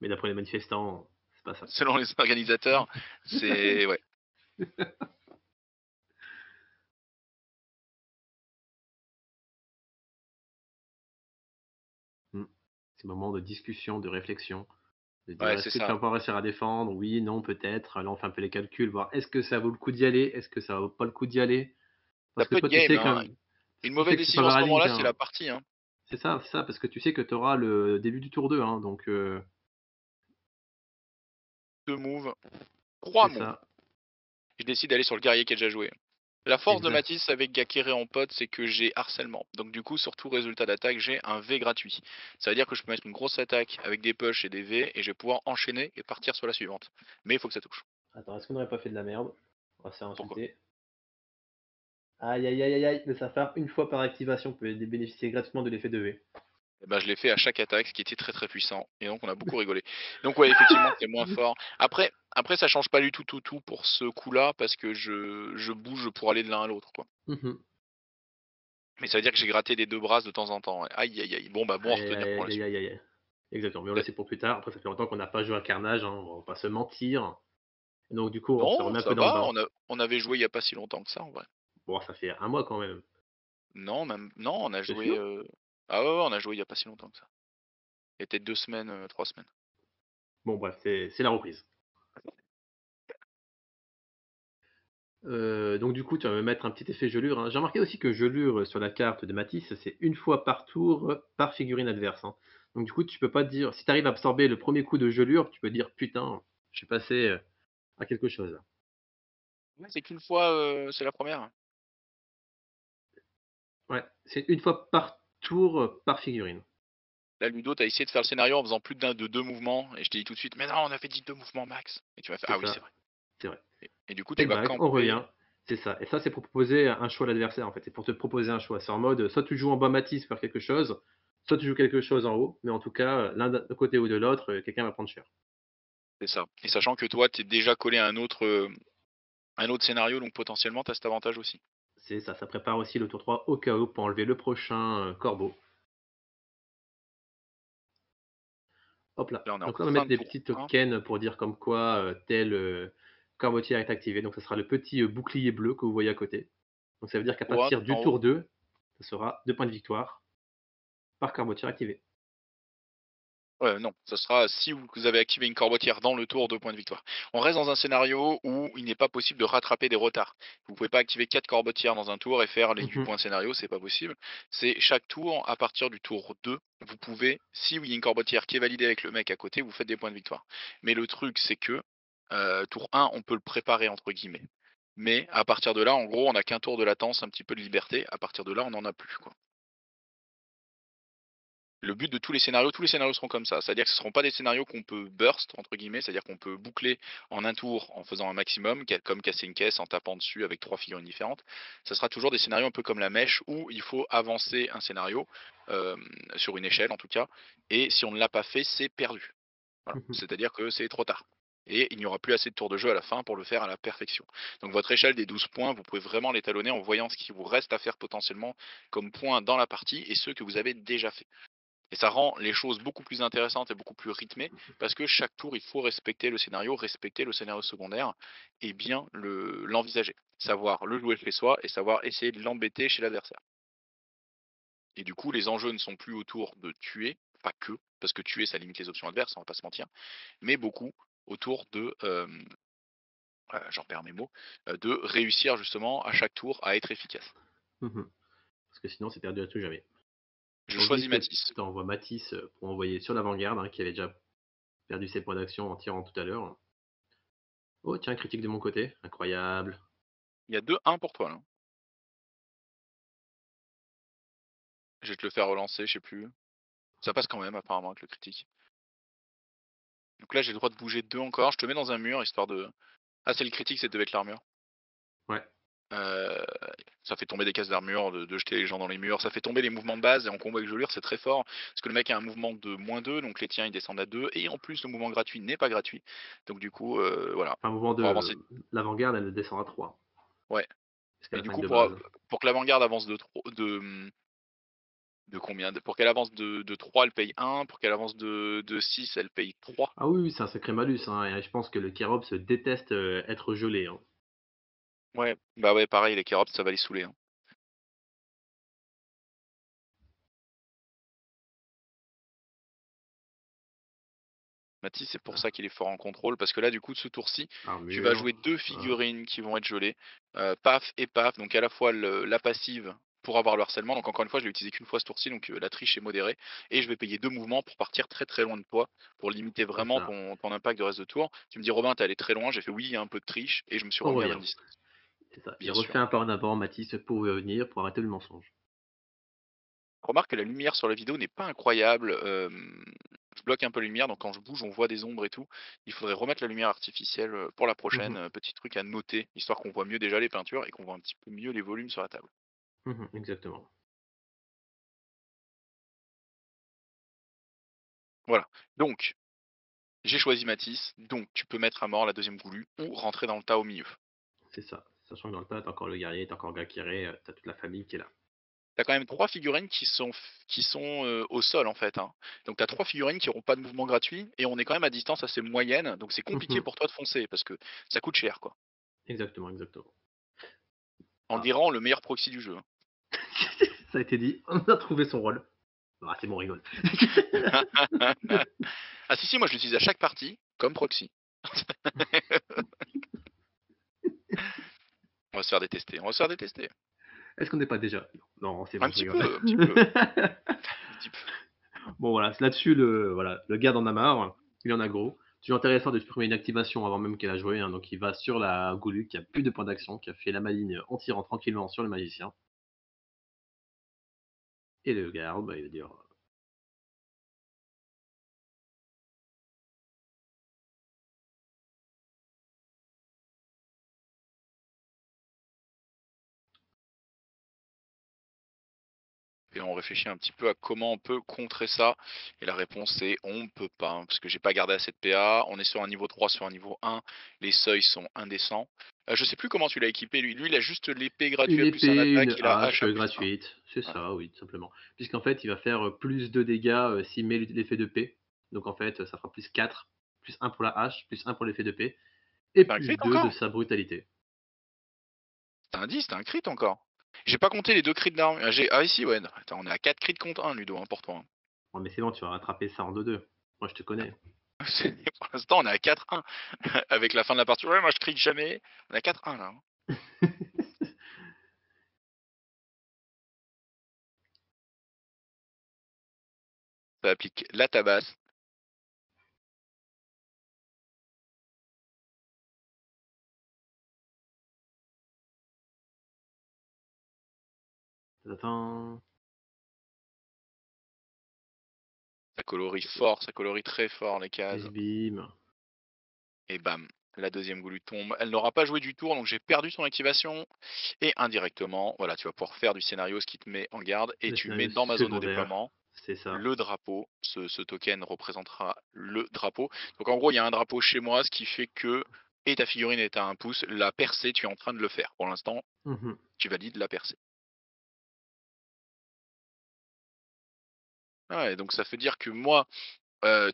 Mais d'après les manifestants, c'est pas ça. Selon les organisateurs, c'est... Ouais. Mm. C'est un moment de discussion, de réflexion, de dire Ouais, est-ce c'est que tu ça. vas pouvoir réussir à défendre? Oui, non, peut-être. Là, on fait un peu les calculs, voir est-ce que ça vaut le coup d'y aller? Est-ce que ça vaut pas le coup d'y aller? Ça Parce que peut être toi, tu game, sais hein. quand Une tu mauvaise sais que c'est décision à ce pas Link, moment-là, c'est hein. la partie, hein. C'est ça, parce que tu sais que tu auras le début du tour 2, hein, donc 2 moves, 3 c'est moves. ça, Je décide d'aller sur le guerrier qui est déjà joué. La force de exact. Matisse avec Gakere en pote, c'est que j'ai harcèlement. Donc du coup, sur tout résultat d'attaque, j'ai un V gratuit. Ça veut dire que je peux mettre une grosse attaque avec des push et des V, et je vais pouvoir enchaîner et partir sur la suivante. Mais il faut que ça touche. Attends, est-ce qu'on n'aurait pas fait de la merde? On va se faire Pourquoi? insulter. Aïe aïe aïe aïe aïe, mais ça fait une fois par activation, vous pouvez bénéficier gratuitement de l'effet de V. Eh ben, je l'ai fait à chaque attaque, ce qui était très très puissant. Et donc on a beaucoup rigolé. Donc ouais, effectivement, c'est moins fort. Après, ça change pas du tout pour ce coup-là, parce que je bouge pour aller de l'un à l'autre, quoi. Mhm. Mais ça veut dire que j'ai gratté des deux brasses de temps en temps, ouais. Aïe aïe aïe. Bon bah bon à Aïe retenir aïe pour la aïe suite. aïe aïe aïe. Exactement, mais on Bah, laisse pour plus tard. Après, ça fait longtemps qu'on n'a pas joué à Carnage, hein, on va pas se mentir. Et donc, du coup, on se non, remet un ça peu dans le va, bain. on avait joué il y a pas si longtemps que ça en vrai. Bon, ça fait un mois quand même. Non, même non, on a T'es joué sûr? ah ouais, ouais, on a joué il y a pas si longtemps que ça. Il y a peut-être 2 semaines, 3 semaines. Bon, bref, c'est la reprise. Donc, du coup, tu vas me mettre un petit effet gelure, hein. J'ai remarqué aussi que gelure sur la carte de Matisse, c'est une fois par tour par figurine adverse, hein. Donc, du coup, tu peux pas te dire, si tu arrives à absorber le premier coup de gelure, tu peux dire putain, je suis passé à quelque chose là. Ouais, c'est qu'une fois, c'est la première. Ouais, c'est une fois par tour par figurine. Là, Ludo, tu as essayé de faire le scénario en faisant plus de 2 mouvements et je t'ai dit tout de suite: «Mais non, on avait dit 2 mouvements max» et tu m'as fait: C'est «Ah oui, c'est ça, vrai» c'est vrai. et du coup, tu Take vas back, on camper. revient. C'est ça. Et ça, c'est pour proposer un choix à l'adversaire, en fait. C'est pour te proposer un choix. C'est en mode, soit tu joues en bas Matisse faire quelque chose, soit tu joues quelque chose en haut. Mais en tout cas, l'un d'un côté ou de l'autre, quelqu'un va prendre cher. C'est ça et sachant que toi, tu es déjà collé à un autre scénario donc potentiellement tu as cet avantage aussi. C'est ça. Ça prépare aussi le tour 3 au cas où pour enlever le prochain corbeau. Hop là. Là, on est en Donc là, on va fin mettre de des tour petits 1. tokens pour dire comme quoi tel corbeautier est activé. Donc ça sera le petit bouclier bleu que vous voyez à côté. Donc ça veut dire qu'à Au 1 partir tout en du haut. tour 2, ça sera 2 points de victoire par corbeautier activé. Ouais, non, ça sera si vous avez activé une corbotière dans le tour, 2 points de victoire. On reste dans un scénario où il n'est pas possible de rattraper des retards. Vous pouvez pas activer 4 corbotières dans un tour et faire les 8 Mhm. points de scénario, c'est pas possible. C'est chaque tour, à partir du tour 2, vous pouvez, si il y a une corbotière qui est validée avec le mec à côté, vous faites des points de victoire. Mais le truc, c'est que tour 1, on peut le préparer entre guillemets. Mais à partir de là, en gros, on n'a qu'un tour de latence, un petit peu de liberté. À partir de là, on n'en a plus, quoi. Le but de tous les scénarios seront comme ça. C'est-à-dire que ce ne seront pas des scénarios qu'on peut burst, entre guillemets, c'est-à-dire qu'on peut boucler en un tour en faisant un maximum, comme casser une caisse en tapant dessus avec 3 figurines différentes. Ça sera toujours des scénarios un peu comme la mèche où il faut avancer un scénario, euh, sur une échelle en tout cas, et si on ne l'a pas fait, c'est perdu. Voilà. Mhm. C'est-à-dire que c'est trop tard. et il n'y aura plus assez de tours de jeu à la fin pour le faire à la perfection. Donc votre échelle des 12 points, vous pouvez vraiment l'étalonner en voyant ce qui vous reste à faire potentiellement comme points dans la partie et ceux que vous avez déjà fait. Et ça rend les choses beaucoup plus intéressantes et beaucoup plus rythmées parce que chaque tour, il faut respecter le scénario secondaire et bien l'envisager. Savoir le jouer chez soi et savoir essayer de l'embêter chez l'adversaire. Et du coup, les enjeux ne sont plus autour de tuer, pas que, parce que tuer, ça limite les options adverses, on va pas se mentir, mais beaucoup autour de, j'en perds mes mots, de réussir justement à chaque tour à être efficace. Mhm. Parce que sinon, c'est perdu à tout jamais. Je Tandis choisis que Matisse. tu envoies Matisse pour envoyer sur l'avant-garde, hein, qui avait déjà perdu ses points d'action en tirant tout à l'heure. Oh, tiens, critique de mon côté. Incroyable. Il y a 2-1 pour toi là. Je vais te le faire relancer, je sais plus. Ça passe quand même apparemment avec le critique. Donc là, j'ai le droit de bouger 2 encore. Je te mets dans un mur histoire de. Ah, c'est le critique, c'est devait être l'armure. Ouais. Euh, Ça fait tomber des cases d'armure, de jeter les gens dans les murs, ça fait tomber les mouvements de base, et en combo avec gelure, c'est très fort, parce que le mec a un mouvement de -2, donc les tiens ils descendent à 2, et en plus le mouvement gratuit n'est pas gratuit. Donc du coup, voilà, Enfin, mouvement pour avancer. de l'avant-garde, elle descend à 3. Ouais. Parce Mais qu'elle a du 5 coup, de base. pour que l'avant-garde avance de combien pour qu'elle avance de 3, elle paye 1, pour qu'elle avance de 6, elle paye 3. Ah oui, oui, c'est un sacré malus, hein, et je pense que le Kérops déteste être gelé, hein. Ouais, bah ouais, pareil, les Kérops, ça va les saouler, hein. Mathis, c'est pour Ah, ça qu'il est fort en contrôle, parce que là, du coup, de ce tour-ci, tu vas armure. jouer 2 Ah, figurines qui vont être gelées, paf et paf, donc à la fois la passive pour avoir le harcèlement, donc encore une fois, je l'ai utilisé qu'une fois ce tour-ci, donc la triche est modérée, et je vais payer 2 mouvements pour partir très très loin de toi, pour limiter c'est vraiment ça. ton impact de reste de tour. Tu me dis, Robin, t'es allé très loin, j'ai fait oui, il y a un peu de triche, et je me suis On remis à revient. bonne distance, C'est ça. Il bien sûr. refait un pas en avant, Matisse, pour venir, pour arrêter le mensonge. Remarque que la lumière sur la vidéo n'est pas incroyable. Je bloque un peu la lumière, donc quand je bouge, on voit des ombres et tout. Il faudrait remettre la lumière artificielle pour la prochaine. Mhm, Petit truc à noter, histoire qu'on voit mieux déjà les peintures et qu'on voit un petit peu mieux les volumes sur la table. mhm, exactement. Voilà. Donc, j'ai choisi Matisse, donc tu peux mettre à mort la deuxième goulue ou rentrer dans le tas au milieu. C'est ça. Sachant que dans le tas, t'as encore le guerrier, t'as encore Gakiré, t'as toute la famille qui est là. T'as quand même 3 figurines qui sont au sol en fait, hein. Donc t'as 3 figurines qui n'auront pas de mouvement gratuit et on est quand même à distance assez moyenne, donc c'est compliqué Mhm, pour toi de foncer parce que ça coûte cher quoi. exactement, exactement. En Ah, dirant le meilleur proxy du jeu, hein. ça a été dit, on a trouvé son rôle. Ah, c'est bon, on rigole. Ah si, si, moi je l'utilise à chaque partie comme proxy. On va se faire détester, on va se faire détester. Est-ce qu'on n'est pas déjà. Non, c'est Un bon, je petit rigole. peu, un petit peu, un petit peu. Bon, voilà, là-dessus, le garde en a marre. Il en a gros. C'est toujours intéressant de supprimer une activation avant même qu'elle a joué, hein. Donc, il va sur la Goulu qui a plus de points d'action, qui a fait la maligne en tirant tranquillement sur le magicien. Et le garde, bah, il va dire. Et on réfléchit un petit peu à comment on peut contrer ça. Et la réponse est on ne peut pas, hein, parce que j'ai pas gardé assez de PA. On est sur un niveau 3, sur un niveau 1. Les seuils sont indécents. Je sais plus comment tu l'as équipé lui. Lui, il a juste l'épée Une gratuite plus un épée, attaque une et la hache hache à plus 1. gratuite. C'est Voilà. ça, oui, tout simplement. Puisqu'en fait, il va faire plus de dégâts s'il met l'effet de paix. Donc, en fait, ça fera plus 4, plus un pour la hache, plus un pour l'effet de paix, et T'as un crit plus 2 de encore? sa brutalité. T'as un 10, t'as un crit encore. J'ai pas compté les 2 crits d'armes. Ah ici, ouais. Attends, on est à 4 crits contre 1, Ludo, hein, pour toi, hein. Bon, mais c'est bon, tu vas rattraper ça en 2-2. Moi, je te connais. Pour l'instant, on est à 4-1. Avec la fin de la partie, ouais, moi je crie jamais. On est à 4-1 là, hein. Ça applique la tabasse. Attends. Ça colorie fort, ça colorie très fort les cases. Bim. Et bam, la deuxième goulue tombe. Elle n'aura pas joué du tour, donc j'ai perdu son activation. Et indirectement, voilà, tu vas pouvoir faire du scénario, ce qui te met en garde. Et Le tu mets scénario dans ma zone de secondaire. déploiement. C'est ça. le drapeau. Ce token représentera le drapeau. Donc en gros, il y a un drapeau chez moi, ce qui fait que et ta figurine est à un pouce. La percée, tu es en train de le faire. Pour l'instant, Mhm. tu valides la percée. Ouais, donc ça veut dire que moi,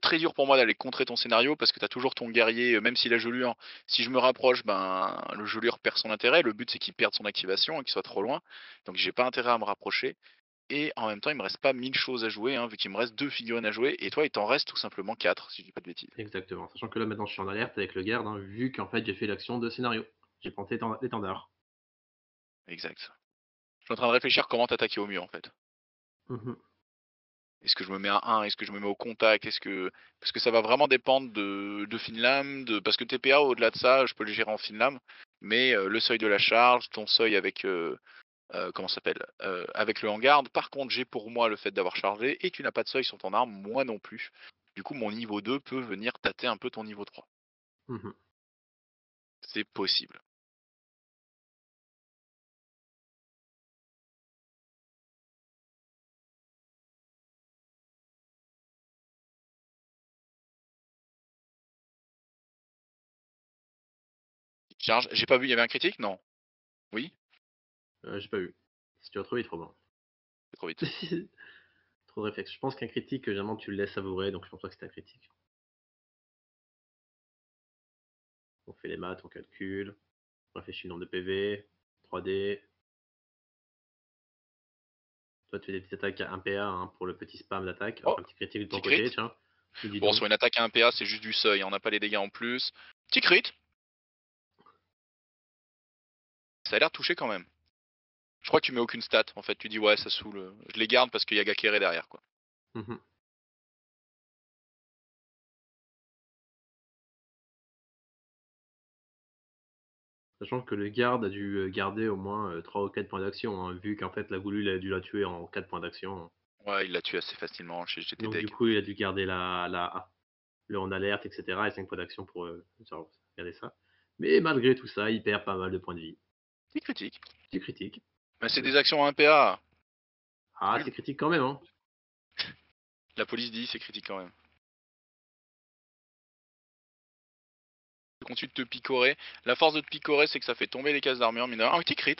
très dur pour moi d'aller contrer ton scénario parce que tu as toujours ton guerrier, même s'il a gelure, si je me rapproche, ben, le gelure perd son intérêt. Le but, c'est qu'il perde son activation et qu'il soit trop loin. Donc j'ai pas intérêt à me rapprocher. Et en même temps, il me reste pas 1000 choses à jouer, hein, vu qu'il me reste 2 figurines à jouer. Et toi, il t'en reste tout simplement 4, si je dis pas de bêtises. Exactement. Sachant que là, maintenant, je suis en alerte avec le garde, hein, vu qu'en fait, j'ai fait l'action de scénario. J'ai planté l'étendard. Exact. Je suis en train de réfléchir comment t'attaquer au mieux, en fait. Mhm. Est-ce que je me mets à 1? Est-ce que je me mets au contact? Parce que ça va vraiment dépendre de Finlam, parce que TPA, au-delà de ça, je peux le gérer en Finlam, mais le seuil de la charge, ton seuil avec comment ça s'appelle avec le hangar. Par contre, j'ai pour moi le fait d'avoir chargé et tu n'as pas de seuil sur ton arme, moi non plus. Du coup, mon niveau 2 peut venir tâter un peu ton niveau 3. Mhm. C'est possible. Charge, j'ai pas vu, il y avait un critique? Non. Oui? J'ai pas eu. Si tu vas trop vite, Robin. C'est trop vite. Trop de réflexe. Je pense qu'un critique, généralement, tu le laisses savourer, donc je pense pas que c'était un critique. On fait les maths, on calcule, on réfléchit le nombre de PV, 3D. Toi, tu fais des petites attaques à 1 PA, hein, pour le petit spam d'attaque. Oh, Alors, un petit critique de ton petit crit. côté, tiens. Dis Bon, donc. sur une attaque à 1 PA, c'est juste du seuil, on n'a pas les dégâts en plus. Petit crit. Ça a l'air de toucher quand même. Je crois que tu mets aucune stat, en fait. Tu dis ouais, ça saoule. Je les garde parce qu'il y a Gakere derrière, quoi. Mhm. Sachant que le garde a dû garder au moins 3 ou 4 points d'action, hein, vu qu'en fait la goulue il a dû la tuer en 4 points d'action. Ouais, il l'a tué assez facilement, j'étais Donc du deg. coup il a dû garder le en alerte, etc. et 5 points d'action pour garder ça. Mais malgré tout ça, il perd pas mal de points de vie. Petit critique. C'est critique. Mais c'est Le- des actions à 1 PA. Ah, Nul. c'est critique quand même, hein. La police dit c'est critique quand même. Tu continues de te picorer. La force de te picorer, c'est que ça fait tomber les cases d'armure mineur. Un petit crit.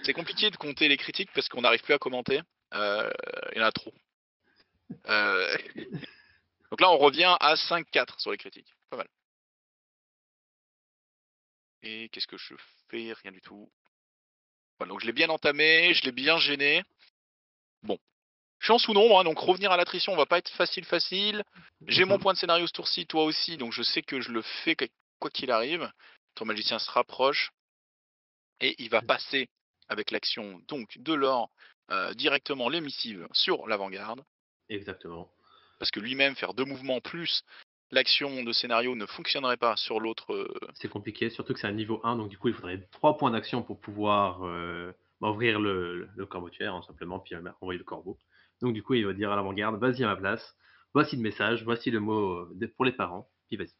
C'est compliqué de compter les critiques parce qu'on n'arrive plus à commenter. Il y en a trop. Euh, Donc là, on revient à 5-4 sur les critiques. Pas mal. Et qu'est-ce que je fais? Rien du tout. Voilà, donc je l'ai bien entamé, je l'ai bien gêné. Bon. Je suis en sous-nombre, hein, donc revenir à l'attrition va pas être facile. J'ai mon Mhm. point de scénario ce tour-ci, toi aussi, donc je sais que je le fais quoi qu'il arrive. Ton magicien se rapproche et il va passer avec l'action donc de l'or directement l'émissive sur l'avant-garde. Exactement. Parce que lui-même, faire 2 mouvements plus l'action de scénario ne fonctionnerait pas sur l'autre. C'est compliqué, surtout que c'est un niveau 1, donc du coup il faudrait 3 points d'action pour pouvoir ouvrir le corbeau tueur, hein, simplement, puis envoyer le corbeau. Donc du coup il va dire à l'avant-garde, vas-y à ma place, voici le message, voici le mot pour les parents, puis vas-y.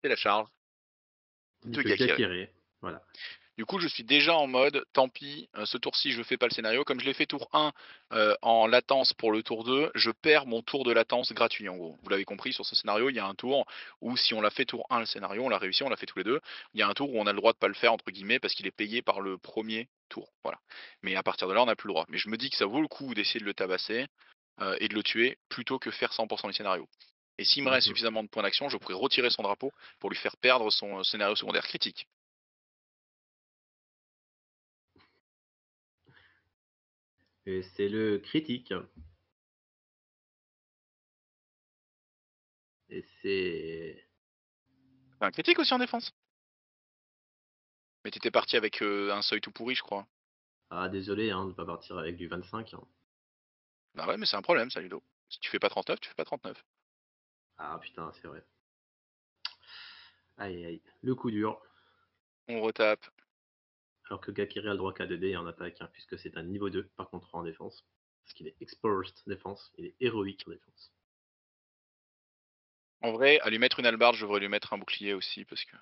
C'est la charge Dit de que Gakire. Gakire, voilà. Du coup, je suis déjà en mode, tant pis, ce tour-ci, je fais pas le scénario. Comme je l'ai fait tour 1 en latence pour le tour 2, je perds mon tour de latence gratuit, en gros. Vous l'avez compris, sur ce scénario, il y a un tour où si on l'a fait tour 1, le scénario, on l'a réussi, on l'a fait tous les deux. Il y a un tour où on a le droit de pas le faire, entre guillemets, parce qu'il est payé par le premier tour. Voilà. Mais à partir de là, on n'a plus le droit. Mais je me dis que ça vaut le coup d'essayer de le tabasser et de le tuer, plutôt que faire 100% du scénario. Et s'il me reste Mhm. suffisamment de points d'action, je pourrais retirer son drapeau pour lui faire perdre son scénario secondaire critique. Et c'est le critique. Et c'est... Enfin, un critique aussi en défense. Mais t'étais parti avec un seuil tout pourri, je crois. Ah, désolé hein, de ne pas partir avec du 25, hein. Bah ouais, mais c'est un problème, ça, Ludo. Si tu fais pas 39, tu fais pas 39. Ah putain, c'est vrai. Aïe aïe, le coup dur. On retape. Alors que Gakire a le droit qu'à 2D en attaque, hein, puisque c'est un niveau 2, par contre en défense. Parce qu'il est exposed défense, il est héroïque en défense. En vrai, à lui mettre une hallebarde, je devrais lui mettre un bouclier aussi parce que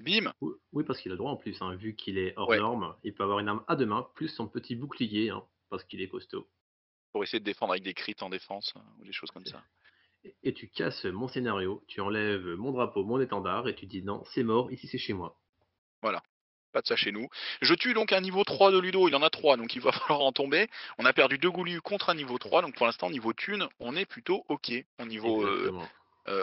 bim! Oui, parce qu'il a le droit en plus, hein, vu qu'il est hors Ouais, norme, il peut avoir une arme à 2 mains, plus son petit bouclier, hein, parce qu'il est costaud. pour essayer de défendre avec des crits en défense, ou des choses comme ça. Et tu casses mon scénario, tu enlèves mon drapeau, mon étendard, et tu dis: «Non, c'est mort, ici c'est chez moi». Voilà, pas de ça chez nous. Je tue donc un niveau 3 de Ludo, il en a 3, donc il va falloir en tomber. On a perdu 2 Goulus contre un niveau 3, donc pour l'instant niveau thune, on est plutôt OK. Au niveau, Exactement.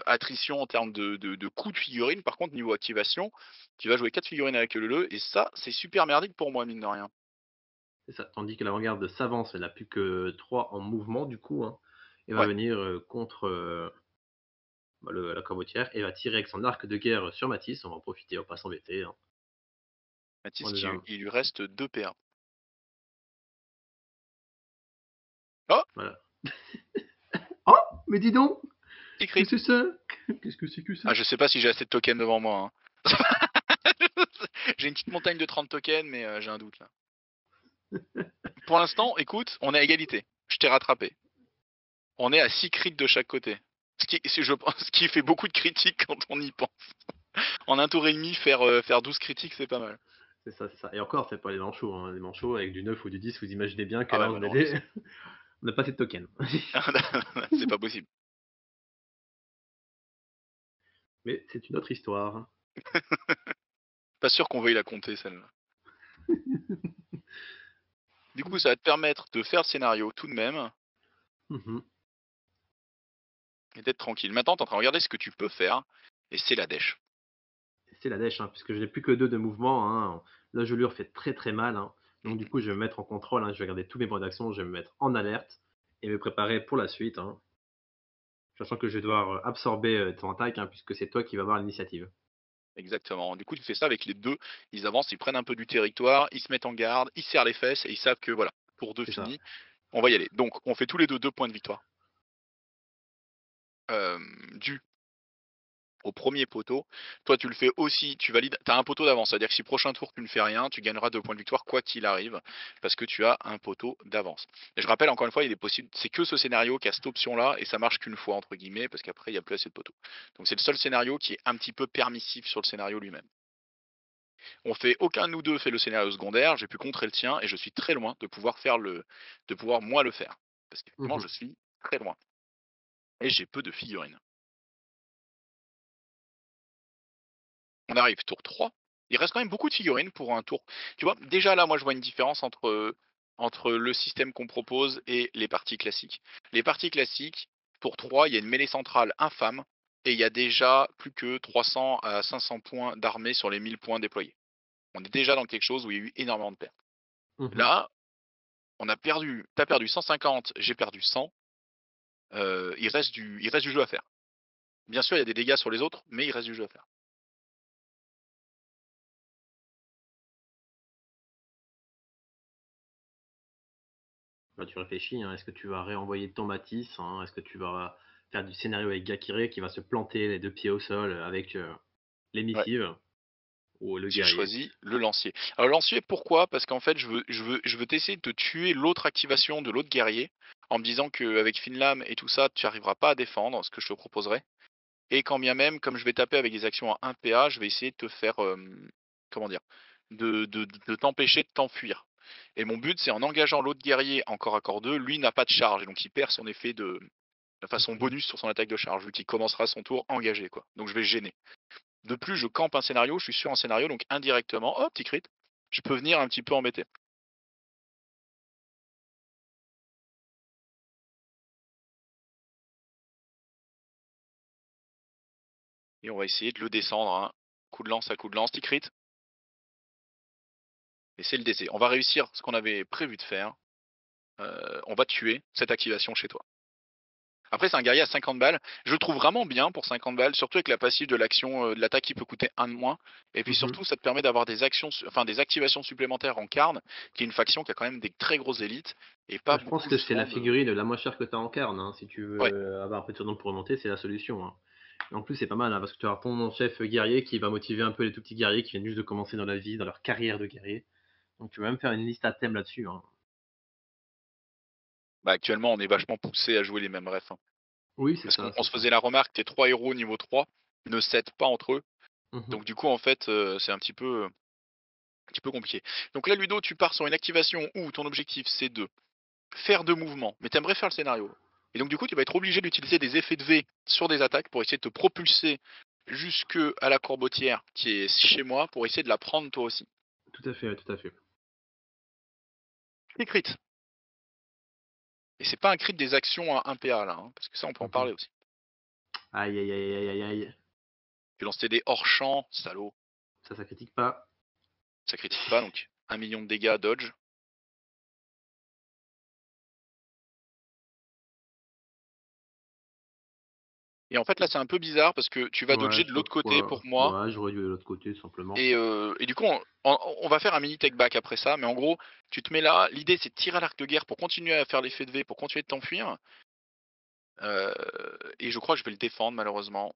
attrition en termes de coût de figurines, par contre niveau activation, tu vas jouer 4 figurines avec le LE et ça, c'est super merdique pour moi mine de rien. C'est ça. Tandis que l'avant-garde s'avance, elle n'a plus que 3 en mouvement du coup, hein, et va Ouais, venir, contre, la corbutière et va tirer avec son arc de guerre sur Matisse. On va en profiter, on va pas s'embêter, hein. Mathis On est qui déjà il lui reste 2 PA. Oh! voilà. Oh! Mais dis donc! Petit crit. Qu'est-ce que c'est ça? Qu'est-ce que c'est que ça? Ah je sais pas si j'ai assez de tokens devant moi, hein. J'ai une petite montagne de 30 tokens, mais j'ai un doute là. Pour l'instant, écoute, on est à égalité. Je t'ai rattrapé. On est à 6 crits de chaque côté. Ce qui fait beaucoup de critiques quand on y pense. En un tour et demi, faire 12 critiques, c'est pas mal. C'est ça et encore, c'est pas les manchots, hein. Les manchots avec du 9 ou du 10, vous imaginez bien que Ah ouais, là, bah on a non, là, des on n'a pas assez de tokens. c'est pas possible. Mais c'est une autre histoire. Pas sûr qu'on veuille la compter, celle-là. Du coup, ça va te permettre de faire le scénario tout de même Mmh. et d'être tranquille. Maintenant, t'es en train de regarder ce que tu peux faire et c'est la dèche. C'est la dèche, hein, puisque je n'ai plus que 2 de mouvement, hein. La gelure fait très, très mal, hein. Donc du Mhm. coup, je vais me mettre en contrôle, hein. Je vais garder tous mes points d'action, je vais me mettre en alerte et me préparer pour la suite, hein. Sachant que je vais devoir, absorber, ton attaque, hein, puisque c'est toi qui vas avoir l'initiative. Exactement. Du coup, tu fais ça avec les deux. Ils avancent, ils prennent un peu du territoire, ils se mettent en garde, ils serrent les fesses et ils savent que voilà, tour 2 C'est ça. fini, on va y aller. Donc, on fait tous les deux 2 points de victoire. Dû au premier poteau. Toi, tu le fais aussi, tu valides, tu as un poteau d'avance, c'est-à-dire que si prochain tour tu ne fais rien, tu gagneras 2 points de victoire quoi qu'il arrive, parce que tu as un poteau d'avance. Et je rappelle encore une fois, il est possible, c'est que ce scénario qui a cette option-là, et ça marche qu'une fois, entre guillemets, parce qu'après, il n'y a plus assez de poteaux. Donc c'est le seul scénario qui est un petit peu permissif sur le scénario lui-même. On fait, aucun de nous deux fait le scénario secondaire, j'ai pu contrer le tien, et je suis très loin de pouvoir moi le faire. Parce qu'effectivement, Mmh. je suis très loin. Et j'ai peu de figurines. On arrive tour 3. Il reste quand même beaucoup de figurines pour un tour. Tu vois, déjà là, moi je vois une différence entre le système qu'on propose et les parties classiques. Les parties classiques, tour 3, il y a une mêlée centrale infâme et il y a déjà plus que 300 à 500 points d'armée sur les 1000 points déployés. On est déjà dans quelque chose où il y a eu énormément de pertes. Mmh. Là, t'as perdu 150, j'ai perdu 100. Il reste du jeu à faire. Bien sûr, il y a des dégâts sur les autres, mais il reste du jeu à faire. Bah, tu réfléchis, hein, est-ce que tu vas réenvoyer ton Matisse, hein? Est-ce que tu vas faire du scénario avec Gakiré qui va se planter les 2 pieds au sol, avec, les Ouais. missives ou le J'ai guerrier? choisi le lancier. Alors le lancier, pourquoi? Parce qu'en fait, je veux t'essayer de te tuer l'autre activation de l'autre guerrier, en me disant qu'avec Finlam et tout ça, tu n'arriveras pas à défendre, ce que je te proposerai. Et quand bien même, comme je vais taper avec des actions à 1 PA, je vais essayer de te faire, comment dire, de t'empêcher de t'enfuir. Et mon but, c'est en engageant l'autre guerrier en corps à corps 2, lui n'a pas de charge, et donc il perd son effet de façon Mmh. bonus sur son attaque de charge, vu qu'il commencera son tour engagé, quoi. Donc je vais le gêner. De plus, je campe un scénario, je suis sur un scénario, donc indirectement, oh, petit crit, je peux venir un petit peu embêter. Et on va essayer de le descendre, hein. Coup de lance à coup de lance, petit crit. Et c'est le décès. On va réussir ce qu'on avait prévu de faire. On va tuer cette activation chez toi. Après, c'est un guerrier à 50 balles. Je le trouve vraiment bien pour 50 balles, surtout avec la passive de l'action de l'attaque qui peut coûter un de moins. Et puis Mmh. surtout, ça te permet d'avoir des actions, enfin des activations supplémentaires en carne, qui est une faction qui a quand même des très grosses élites et pas Bah, je pense beaucoup que c'est la justement de. figurine la moins chère que tu as en carne, hein. Si tu Ouais, veux avoir un peu de surnom pour remonter, c'est la solution, hein. Et en plus, c'est pas mal, hein, parce que tu auras ton chef guerrier qui va motiver un peu les tout petits guerriers qui viennent juste de commencer dans la vie, dans leur carrière de guerrier. Donc tu peux même faire une liste à thème là-dessus, hein. bah actuellement, on est vachement poussé à jouer les mêmes refs, hein. Oui, c'est Parce qu'on ça, on c'est se ça. faisait la remarque, tes 3 héros niveau 3 ne s'aident pas entre eux. Mmh. Donc du coup, en fait, c'est un petit peu compliqué. Donc là, Ludo, tu pars sur une activation où ton objectif, c'est de faire 2 mouvements, mais tu aimerais faire le scénario. Et donc du coup, tu vas être obligé d'utiliser des effets de V sur des attaques pour essayer de te propulser jusque à la courbotière qui est chez moi pour essayer de la prendre toi aussi. Tout à fait, ouais, tout à fait. Les crits. Et c'est pas un crit des actions à 1 PA là, hein, parce que ça on peut en Mmh. parler aussi. Aïe, aïe, aïe, aïe, aïe, aïe. Tu lances tes dés hors champ, salaud, Ça critique pas. ça critique pas donc 1 million de dégâts, dodge. Et en fait là c'est un peu bizarre parce que tu vas Ouais, dodger je de sais pas l'autre côté pourquoi. pour moi. Ouais, j'aurais dû aller de l'autre côté, tout simplement. Et du coup, on va faire un mini take back après ça, mais en gros, tu te mets là, l'idée c'est de tirer à l'arc de guerre pour continuer à faire l'effet de V, pour continuer de t'enfuir. Euh, et je crois que je vais le défendre malheureusement.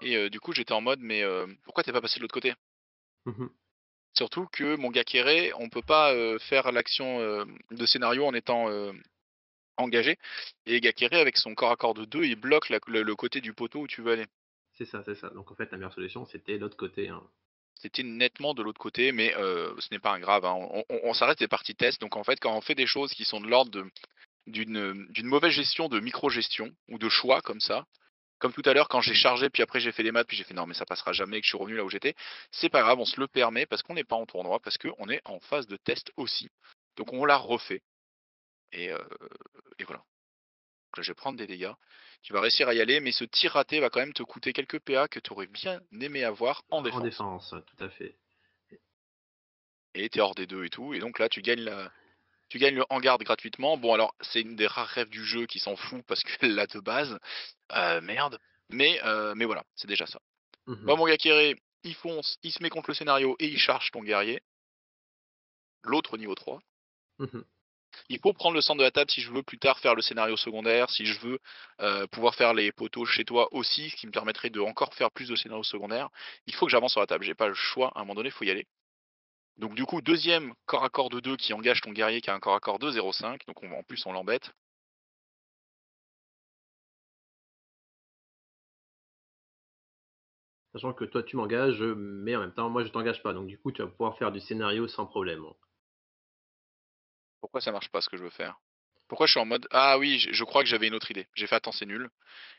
Et du coup, j'étais en mode, mais pourquoi t'es pas passé de l'autre côté? Mmh. Surtout que mon gars Kéré, on peut pas faire l'action de scénario en étant engagé. Et Gakéré, avec son corps à corps de 2, il bloque le côté du poteau où tu veux aller. C'est ça, c'est ça. Donc en fait, la meilleure solution, c'était l'autre côté, hein. C'était nettement de l'autre côté, mais ce n'est pas un grave, hein. On s'arrête des parties test. Donc en fait, quand on fait des choses qui sont de l'ordre d'une mauvaise gestion, de micro-gestion, ou de choix comme ça, comme tout à l'heure quand j'ai chargé, puis après j'ai fait les maths, puis j'ai fait non mais ça passera jamais, et que je suis revenu là où j'étais, c'est pas grave, on se le permet parce qu'on n'est pas en tournoi, parce qu'on est en phase de test aussi. Donc on l'a refait. Et, euh, et voilà. Donc là je vais prendre des dégâts. Tu vas réussir à y aller, mais ce tir raté va quand même te coûter quelques PA que tu aurais bien aimé avoir en En défense. défense, tout à fait. Et t'es hors des deux et tout, et donc là tu gagnes le hangar gratuitement. Bon alors c'est une des rares rêves du jeu qui s'en fout parce que là de base, merde. Mais voilà, c'est déjà ça. Bon Mmh. mon gars Kéré, il fonce, il se met contre le scénario et il charge ton guerrier, l'autre au niveau 3. Mmh. Il faut prendre le centre de la table si je veux plus tard faire le scénario secondaire, si je veux pouvoir faire les poteaux chez toi aussi, ce qui me permettrait de encore faire plus de scénarios secondaires. Il faut que j'avance sur la table, j'ai pas le choix, à un moment donné, il faut y aller. Donc du coup, deuxième corps à corps de 2 qui engage ton guerrier qui a un corps à corps de 0,5, donc en plus on l'embête. Sachant que toi, tu m'engages, mais en même temps, moi, je t'engage pas. Donc du coup, tu vas pouvoir faire du scénario sans problème. Pourquoi ça marche pas ce que je veux faire? Pourquoi je suis en mode ah oui, je crois que j'avais une autre idée. J'ai fait attends, c'est nul.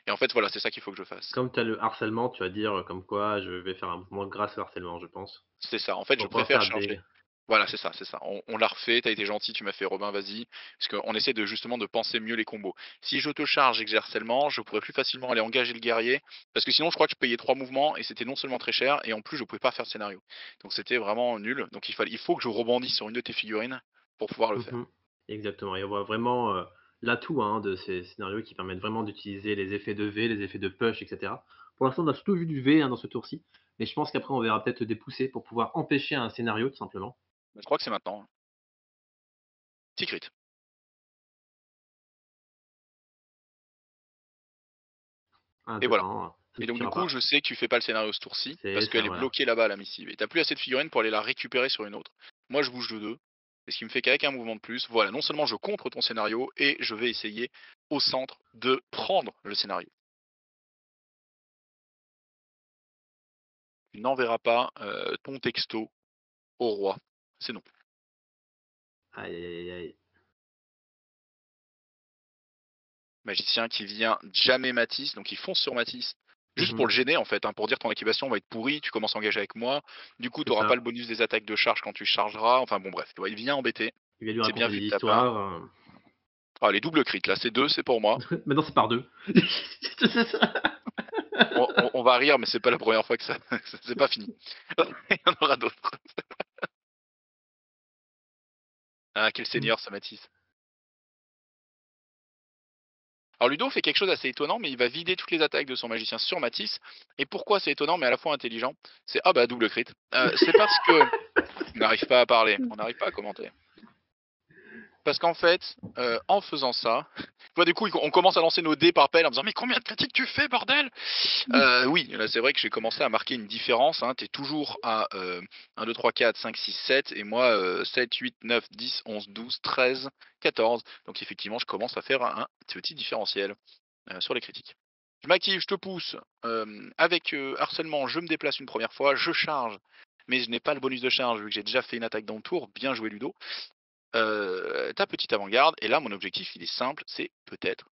Et en fait voilà, c'est ça qu'il faut que je fasse. Comme tu as le harcèlement, tu vas dire, comme quoi je vais faire un mouvement grâce au harcèlement, je pense. C'est ça. En fait, je Pour pouvoir préfère faire des charger. Voilà, c'est ça, c'est ça. On l'a refait, t'as été gentil, tu m'as fait Robin, vas-y. Parce qu'on essaie de justement de penser mieux les combos. Si je te charge et que j'ai harcèlement, je pourrais plus facilement aller engager le guerrier. Parce que sinon, je crois que je payais 3 mouvements et c'était non seulement très cher, et en plus, je pouvais pas faire le scénario. Donc c'était vraiment nul. Donc il faut que je rebondisse sur une de tes figurines pour pouvoir le faire. mmh exactement et on voit vraiment, l'atout, hein, de ces scénarios qui permettent vraiment d'utiliser les effets de V, les effets de push et cetera. Pour l'instant, on a surtout vu du V, hein, dans ce tour-ci, mais je pense qu'après on verra peut-être des poussées pour pouvoir empêcher un scénario, tout simplement. Mais je crois que c'est maintenant, hein. Petit crit. Et voilà. Intéressant, ça Et ne donc du suffira coup, pas. je sais que tu fais pas le scénario ce tour-ci, C'est parce ça, qu'elle est voilà. bloquée là-bas, la missive. Et t'as plus assez de figurines pour aller la récupérer sur une autre. Moi, je bouge de 2. Et ce qui me fait qu'avec un mouvement de plus, voilà, non seulement je contre ton scénario, et je vais essayer au centre de prendre le scénario. Tu n'enverras pas ton texto au roi. C'est non. Aïe, aïe, aïe, aïe. Magicien qui vient jamais Matisse, donc il fonce sur Matisse. Juste pour Mmh. le gêner en fait, hein, pour dire ton équipation va être pourrie, tu commences à engager avec moi. Du coup, tu C'est n'auras pas ça. le bonus des attaques de charge quand tu chargeras. Enfin bon bref, tu vois, il vient embêter. Il va lui C'est bien raconter vu des de ta part. histoires, Ah, les doubles crits, là, c'est 2, c'est pour moi. maintenant c'est par 2. C'est ça. On va rire, mais c'est pas la première fois que ça. C'est pas fini. Il y en aura d'autres. Ah, quel Mmh. seigneur, ça Matisse. Alors Ludo fait quelque chose d'assez étonnant, mais il va vider toutes les attaques de son magicien sur Matisse. Et pourquoi c'est étonnant, mais à la fois intelligent? C'est ah bah double crit. C'est parce que on n'arrive pas à parler, on n'arrive pas à commenter. Parce qu'en fait, en faisant ça, tu vois, du coup, on commence à lancer nos dés par pelle en disant mais combien de critiques tu fais, bordel? Oui, là c'est vrai que j'ai commencé à marquer une différence. Hein. T'es toujours à 1, 2, 3, 4, 5, 6, 7 et moi 7, 8, 9, 10, 11, 12, 13, 14. Donc effectivement, je commence à faire un petit différentiel sur les critiques. Je m'active, je te pousse. Avec harcèlement, je me déplace une première fois, je charge, mais je n'ai pas le bonus de charge vu que j'ai déjà fait une attaque dans le tour. Bien joué Ludo. Ta petite avant-garde, et là mon objectif il est simple, c'est peut-être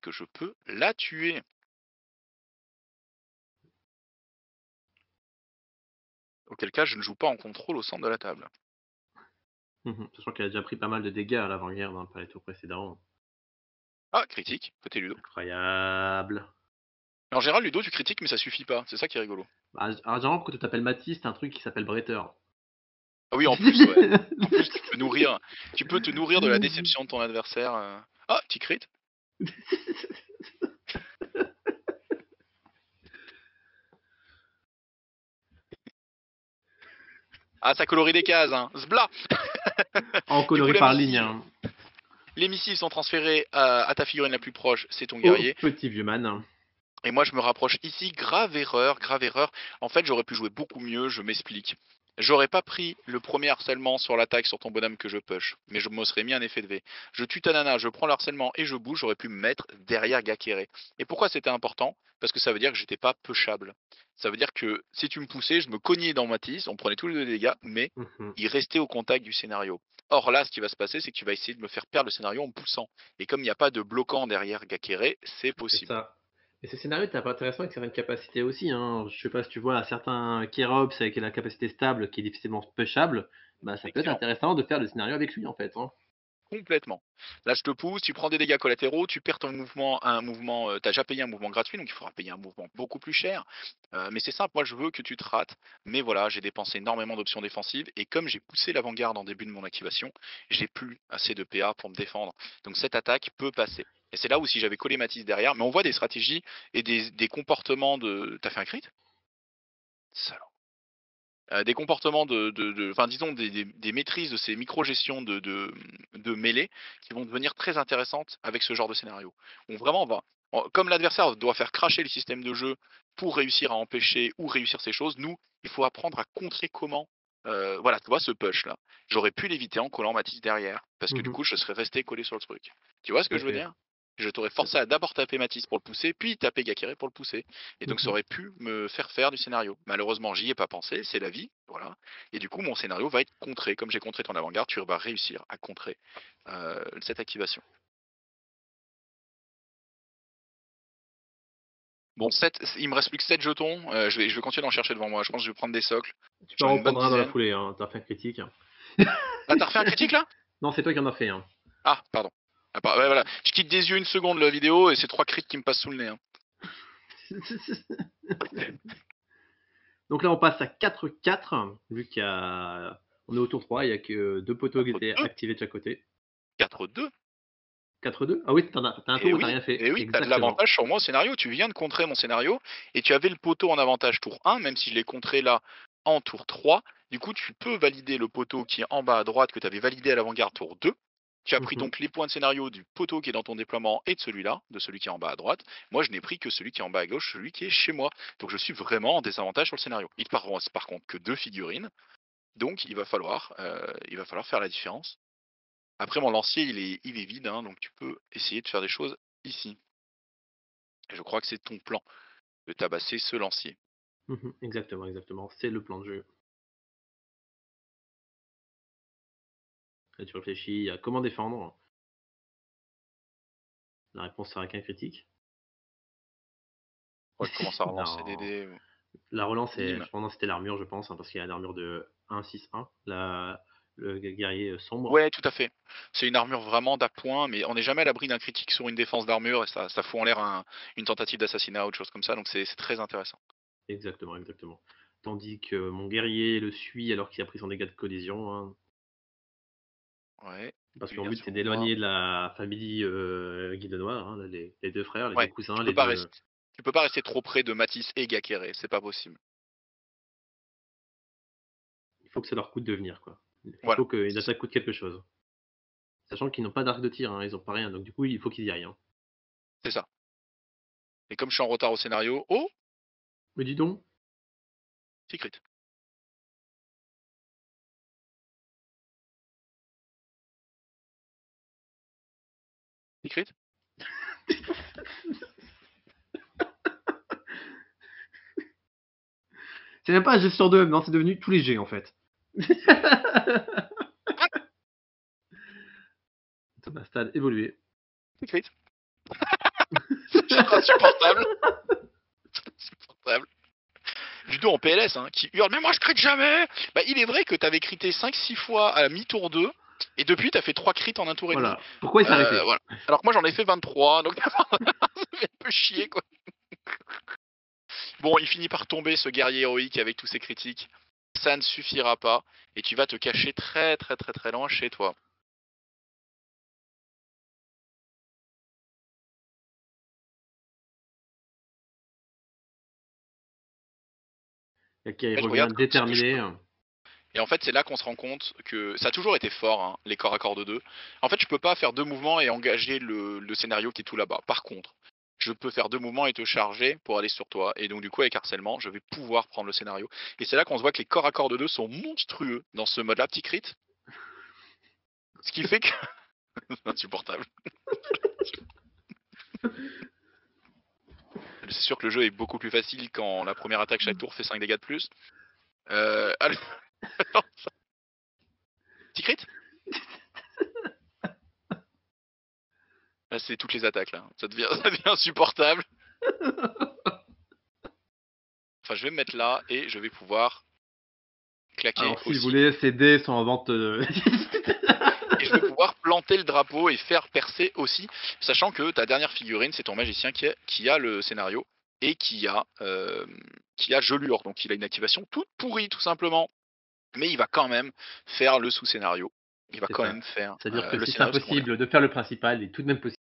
que je peux la tuer. Auquel cas je ne joue pas en contrôle au centre de la table. Sachant qu'elle a déjà pris pas mal de dégâts à l'avant-garde par les tours précédents. Ah, critique, côté Ludo. Incroyable. En général Ludo tu critiques mais ça suffit pas, c'est ça qui est rigolo. Bah, alors, généralement, quand tu t'appelles Mathis, t'as un truc qui s'appelle Bretter. Ah oui en plus ouais. En plus tu peux te nourrir de la déception de ton adversaire. Ah, petit crit. Ah ça colorie des cases hein, zbla. En Du coup coloris la par ligne. missive. Hein. Les missives sont transférées à ta figurine la plus proche, c'est ton Oh, guerrier. petit vieux man. Et moi, je me rapproche ici. Grave erreur, grave erreur. En fait, j'aurais pu jouer beaucoup mieux, je m'explique. J'aurais pas pris le premier harcèlement sur l'attaque sur ton bonhomme que je push, mais je me serais mis un effet de V. Je tue ta nana, je prends le harcèlement et je bouge, j'aurais pu me mettre derrière Gakere. Et pourquoi c'était important? Parce que ça veut dire que j'étais pas pushable. Ça veut dire que si tu me poussais, je me cognais dans Matisse, on prenait tous les deux des dégâts, mais il restait au contact du scénario. Or là, ce qui va se passer, c'est que tu vas essayer de me faire perdre le scénario en me poussant. Et comme il n'y a pas de bloquant derrière Gakere, c'est C'est possible. ça. Et ce scénario est intéressant avec certaines capacités aussi. Hein. Je sais pas si tu vois certains Kerops avec la capacité stable qui est difficilement pushable, bah, ça peut être Effectivement. intéressant de faire le scénario avec lui en fait. Hein. Complètement. Là, je te pousse, tu prends des dégâts collatéraux, tu perds ton mouvement, un mouvement, t'as déjà payé un mouvement gratuit, donc il faudra payer un mouvement beaucoup plus cher. Mais c'est simple, moi je veux que tu te rates. Mais voilà, j'ai dépensé énormément d'options défensives, et comme j'ai poussé l'avant-garde en début de mon activation, j'ai plus assez de PA pour me défendre. Donc cette attaque peut passer. Et c'est là où si j'avais collé Matisse derrière, mais on voit des stratégies et des comportements de... T'as fait un crit? Salaud. Des comportements enfin disons des maîtrises de ces micro-gestions de mêlée qui vont devenir très intéressantes avec ce genre de scénario. On vraiment va, comme l'adversaire doit faire cracher le système de jeu pour réussir à empêcher ou réussir ces choses, nous, il faut apprendre à contrer comment. Voilà, tu vois ce push là. J'aurais pu l'éviter en collant Matisse derrière, parce que du coup je serais resté collé sur le truc. Tu vois ce Tout que à je veux fait. dire? Je t'aurais forcé à d'abord taper Matisse pour le pousser, puis taper Gakere pour le pousser. Et donc ça aurait pu me faire du scénario. Malheureusement, j'y ai pas pensé, c'est la vie, voilà. Et du coup, mon scénario va être contré. Comme j'ai contré ton avant-garde, tu vas réussir à contrer cette activation. Bon, 7, il me reste plus que 7 jetons. Je vais continuer d'en chercher devant moi. Je pense que je vais prendre des socles. Tu peux J'en en ai une bonne reprendre un dans la dizaine. foulée, hein. T'as fait un critique. Ah, t'as refait un critique là? Non, c'est toi qui en as fait. Hein. Ah, pardon. Ah, ouais, voilà. Je quitte des yeux une seconde la vidéo et c'est 3 crits qui me passent sous le nez. Hein. Donc là, on passe à 4-4, vu qu'il y a... On est au tour 3, il n'y a que 2 poteaux qui étaient 4-2. activés de chaque côté. 4-2. 4-2. Ah oui, t'as un tour où t'as rien fait. Et oui, t'as de Exactement. l'avantage sur moi au scénario. Tu viens de contrer mon scénario et tu avais le poteau en avantage tour 1, même si je l'ai contré là en tour 3. Du coup, tu peux valider le poteau qui est en bas à droite que tu avais validé à l'avant-garde tour 2. Tu as pris donc les points de scénario du poteau qui est dans ton déploiement et de celui-là, de celui qui est en bas à droite. Moi, je n'ai pris que celui qui est en bas à gauche, celui qui est chez moi. Donc je suis vraiment en désavantage sur le scénario. Il te reste par contre que 2 figurines. Donc il va falloir faire la différence. Après, mon lancier, il est vide, hein, donc tu peux essayer de faire des choses ici. Et je crois que c'est ton plan de tabasser ce lancier. Exactement, exactement. C'est le plan de jeu. Là, tu réfléchis à comment défendre. La réponse sera qu'un critique. Moi, je commence à relancer des Non. dés. La relance, Bim. je pense que c'était l'armure, je pense, hein, parce qu'il y a l'armure de 1-6-1, le guerrier sombre. Ouais, tout à fait. C'est une armure vraiment d'appoint, mais on n'est jamais à l'abri d'un critique sur une défense d'armure et ça fout en l'air une tentative d'assassinat ou autre chose comme ça, donc c'est très intéressant. Exactement, exactement. Tandis que mon guerrier le suit alors qu'il a pris son dégât de collision. Hein, Ouais. parce Tu que veux mon dire but, c'est sur moi. d'éloigner de la famille Guide Noir, hein, les deux frères, les deux Ouais, cousins, tu peux les pas deux. rester. Tu peux pas rester trop près de Matisse et Gakere, c'est pas possible. Il faut que ça leur coûte de venir, quoi. Il Voilà. faut qu'une attaque coûte quelque chose. Sachant qu'ils n'ont pas d'arc de tir, hein, ils ont pas rien, donc du coup, il faut qu'ils y aillent. Hein. C'est ça. Et comme je suis en retard au scénario, oh, Mais dis donc, petit crit. Petit crit. c'est même pas un gestion de non, c'est devenu tous les G en fait. Thomas Stade évolué. Petit crit. C'est insupportable. Insupportable. Ludo en PLS, hein, qui hurle, mais moi je crit jamais. Bah, il est vrai que t'avais crité 5-6 fois à mi-tour 2, et depuis t'as fait 3 crits en un tour et demi. Voilà. Pourquoi il s'est arrêté Voilà. Alors que moi j'en ai fait 23, donc ça fait un peu chier quoi. Bon, il finit par tomber ce guerrier héroïque avec tous ses critiques. Ça ne suffira pas, et tu vas te cacher très très très très loin chez toi. Ok, il Là, je revient regarde ce que je déterminé. peux. Et en fait, c'est là qu'on se rend compte que ça a toujours été fort, hein, les corps à corps de deux. En fait, je peux pas faire deux mouvements et engager le scénario qui est tout là-bas. Par contre, je peux faire deux mouvements et te charger pour aller sur toi. Et donc, du coup, avec harcèlement, je vais pouvoir prendre le scénario. Et c'est là qu'on se voit que les corps à corps de deux sont monstrueux dans ce mode-là, petit crit. Ce qui fait que. C'est insupportable. C'est sûr que le jeu est beaucoup plus facile quand la première attaque chaque tour fait 5 dégâts de plus. Allez. Petit crit. Là, c'est toutes les attaques là. Ça devient insupportable. Enfin, je vais me mettre là et je vais pouvoir claquer Alors, si aussi. vous voulez, ces dés sont en vente. Et je vais pouvoir planter le drapeau et faire percer aussi, sachant que ta dernière figurine, c'est ton magicien qui a le scénario et qui a gelure. Donc il a une activation toute pourrie tout simplement. Mais il va quand même faire le sous-scénario. Il va C'est quand ça. même faire C'est-à-dire que le si c'est scénario secondaire. impossible de faire le principal, il est tout de même possible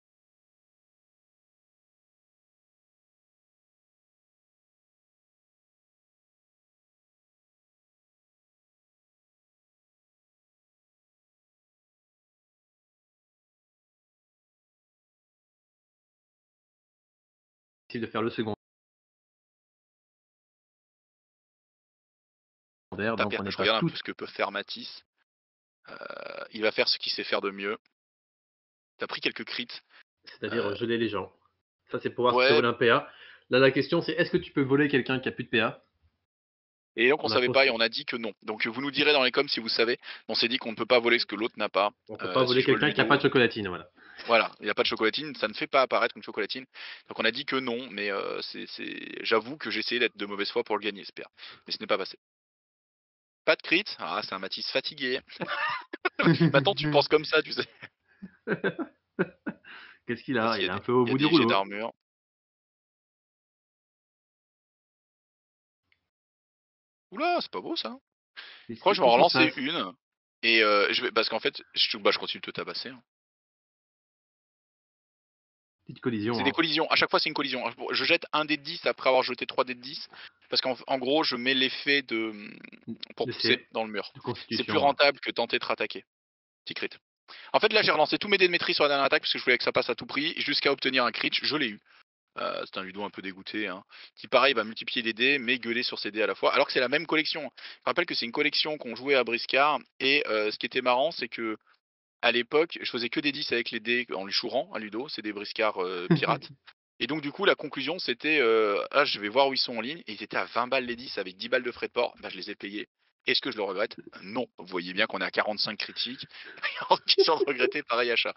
de faire le secondaire, donc on n'est Je pas regarde un tout. peu ce que peut faire Matisse. Il va faire ce qu'il sait faire de mieux. T'as pris quelques crits. C'est-à-dire geler les gens. Ça, c'est pour voir si tu peux Ouais. voler un PA. Là, la question, c'est est-ce que tu peux voler quelqu'un qui a plus de PA? Et donc on On a savait pas et posté. on a dit que non. Donc vous nous direz dans les coms si vous savez. On s'est dit qu'on ne peut pas voler ce que l'autre n'a pas. On peut pas Si voler je vole quelqu'un qui a pas Ludo, de chocolatine, voilà. voilà, il n'y a pas de chocolatine, ça ne fait pas apparaître une chocolatine. Donc on a dit que non, mais j'avoue que j'ai essayé d'être de mauvaise foi pour le gagner, j'espère. Mais ce n'est pas passé. Pas de crit. Ah, c'est un Matisse fatigué. Maintenant tu penses comme ça, tu sais. Qu'est-ce qu'il a? Vas-y, Il est un peu au il y a bout du des jets rouleau. d'armure. Oula, c'est pas beau ça. Je crois que je vais en Qu'est-ce qui se relancer passe? une. Et parce qu'en fait, je continue de te tabasser, hein. Petite collision, C'est des hein. collisions. À chaque fois, c'est une collision. Je jette un dé de 10 après avoir jeté 3 dés de 10. Parce qu'en gros, je mets l'effet pour De pousser C, dans le mur. de C'est plus constitution. Hein. rentable que tenter de rattaquer. Petit crit. En fait, là, j'ai relancé tous mes dés de maîtrise sur la dernière attaque parce que je voulais que ça passe à tout prix jusqu'à obtenir un crit. Je l'ai eu. C'est un Ludo un peu dégoûté, hein, qui pareil va multiplier les dés mais gueuler sur ses dés à la fois, alors que c'est la même collection. Je rappelle que c'est une collection qu'on jouait à Briscard, et ce qui était marrant, c'est que à l'époque, je faisais que des 10 avec les dés en lui chourant à Ludo, c'est des Briscard pirates. Et donc du coup, la conclusion c'était, ah, je vais voir où ils sont en ligne, et ils étaient à 20 balles les 10 avec 10 balles de frais de port, bah, je les ai payés. Est-ce que je le regrette? Non. Vous voyez bien qu'on est à 45 critiques, en question de regretter pareil achat.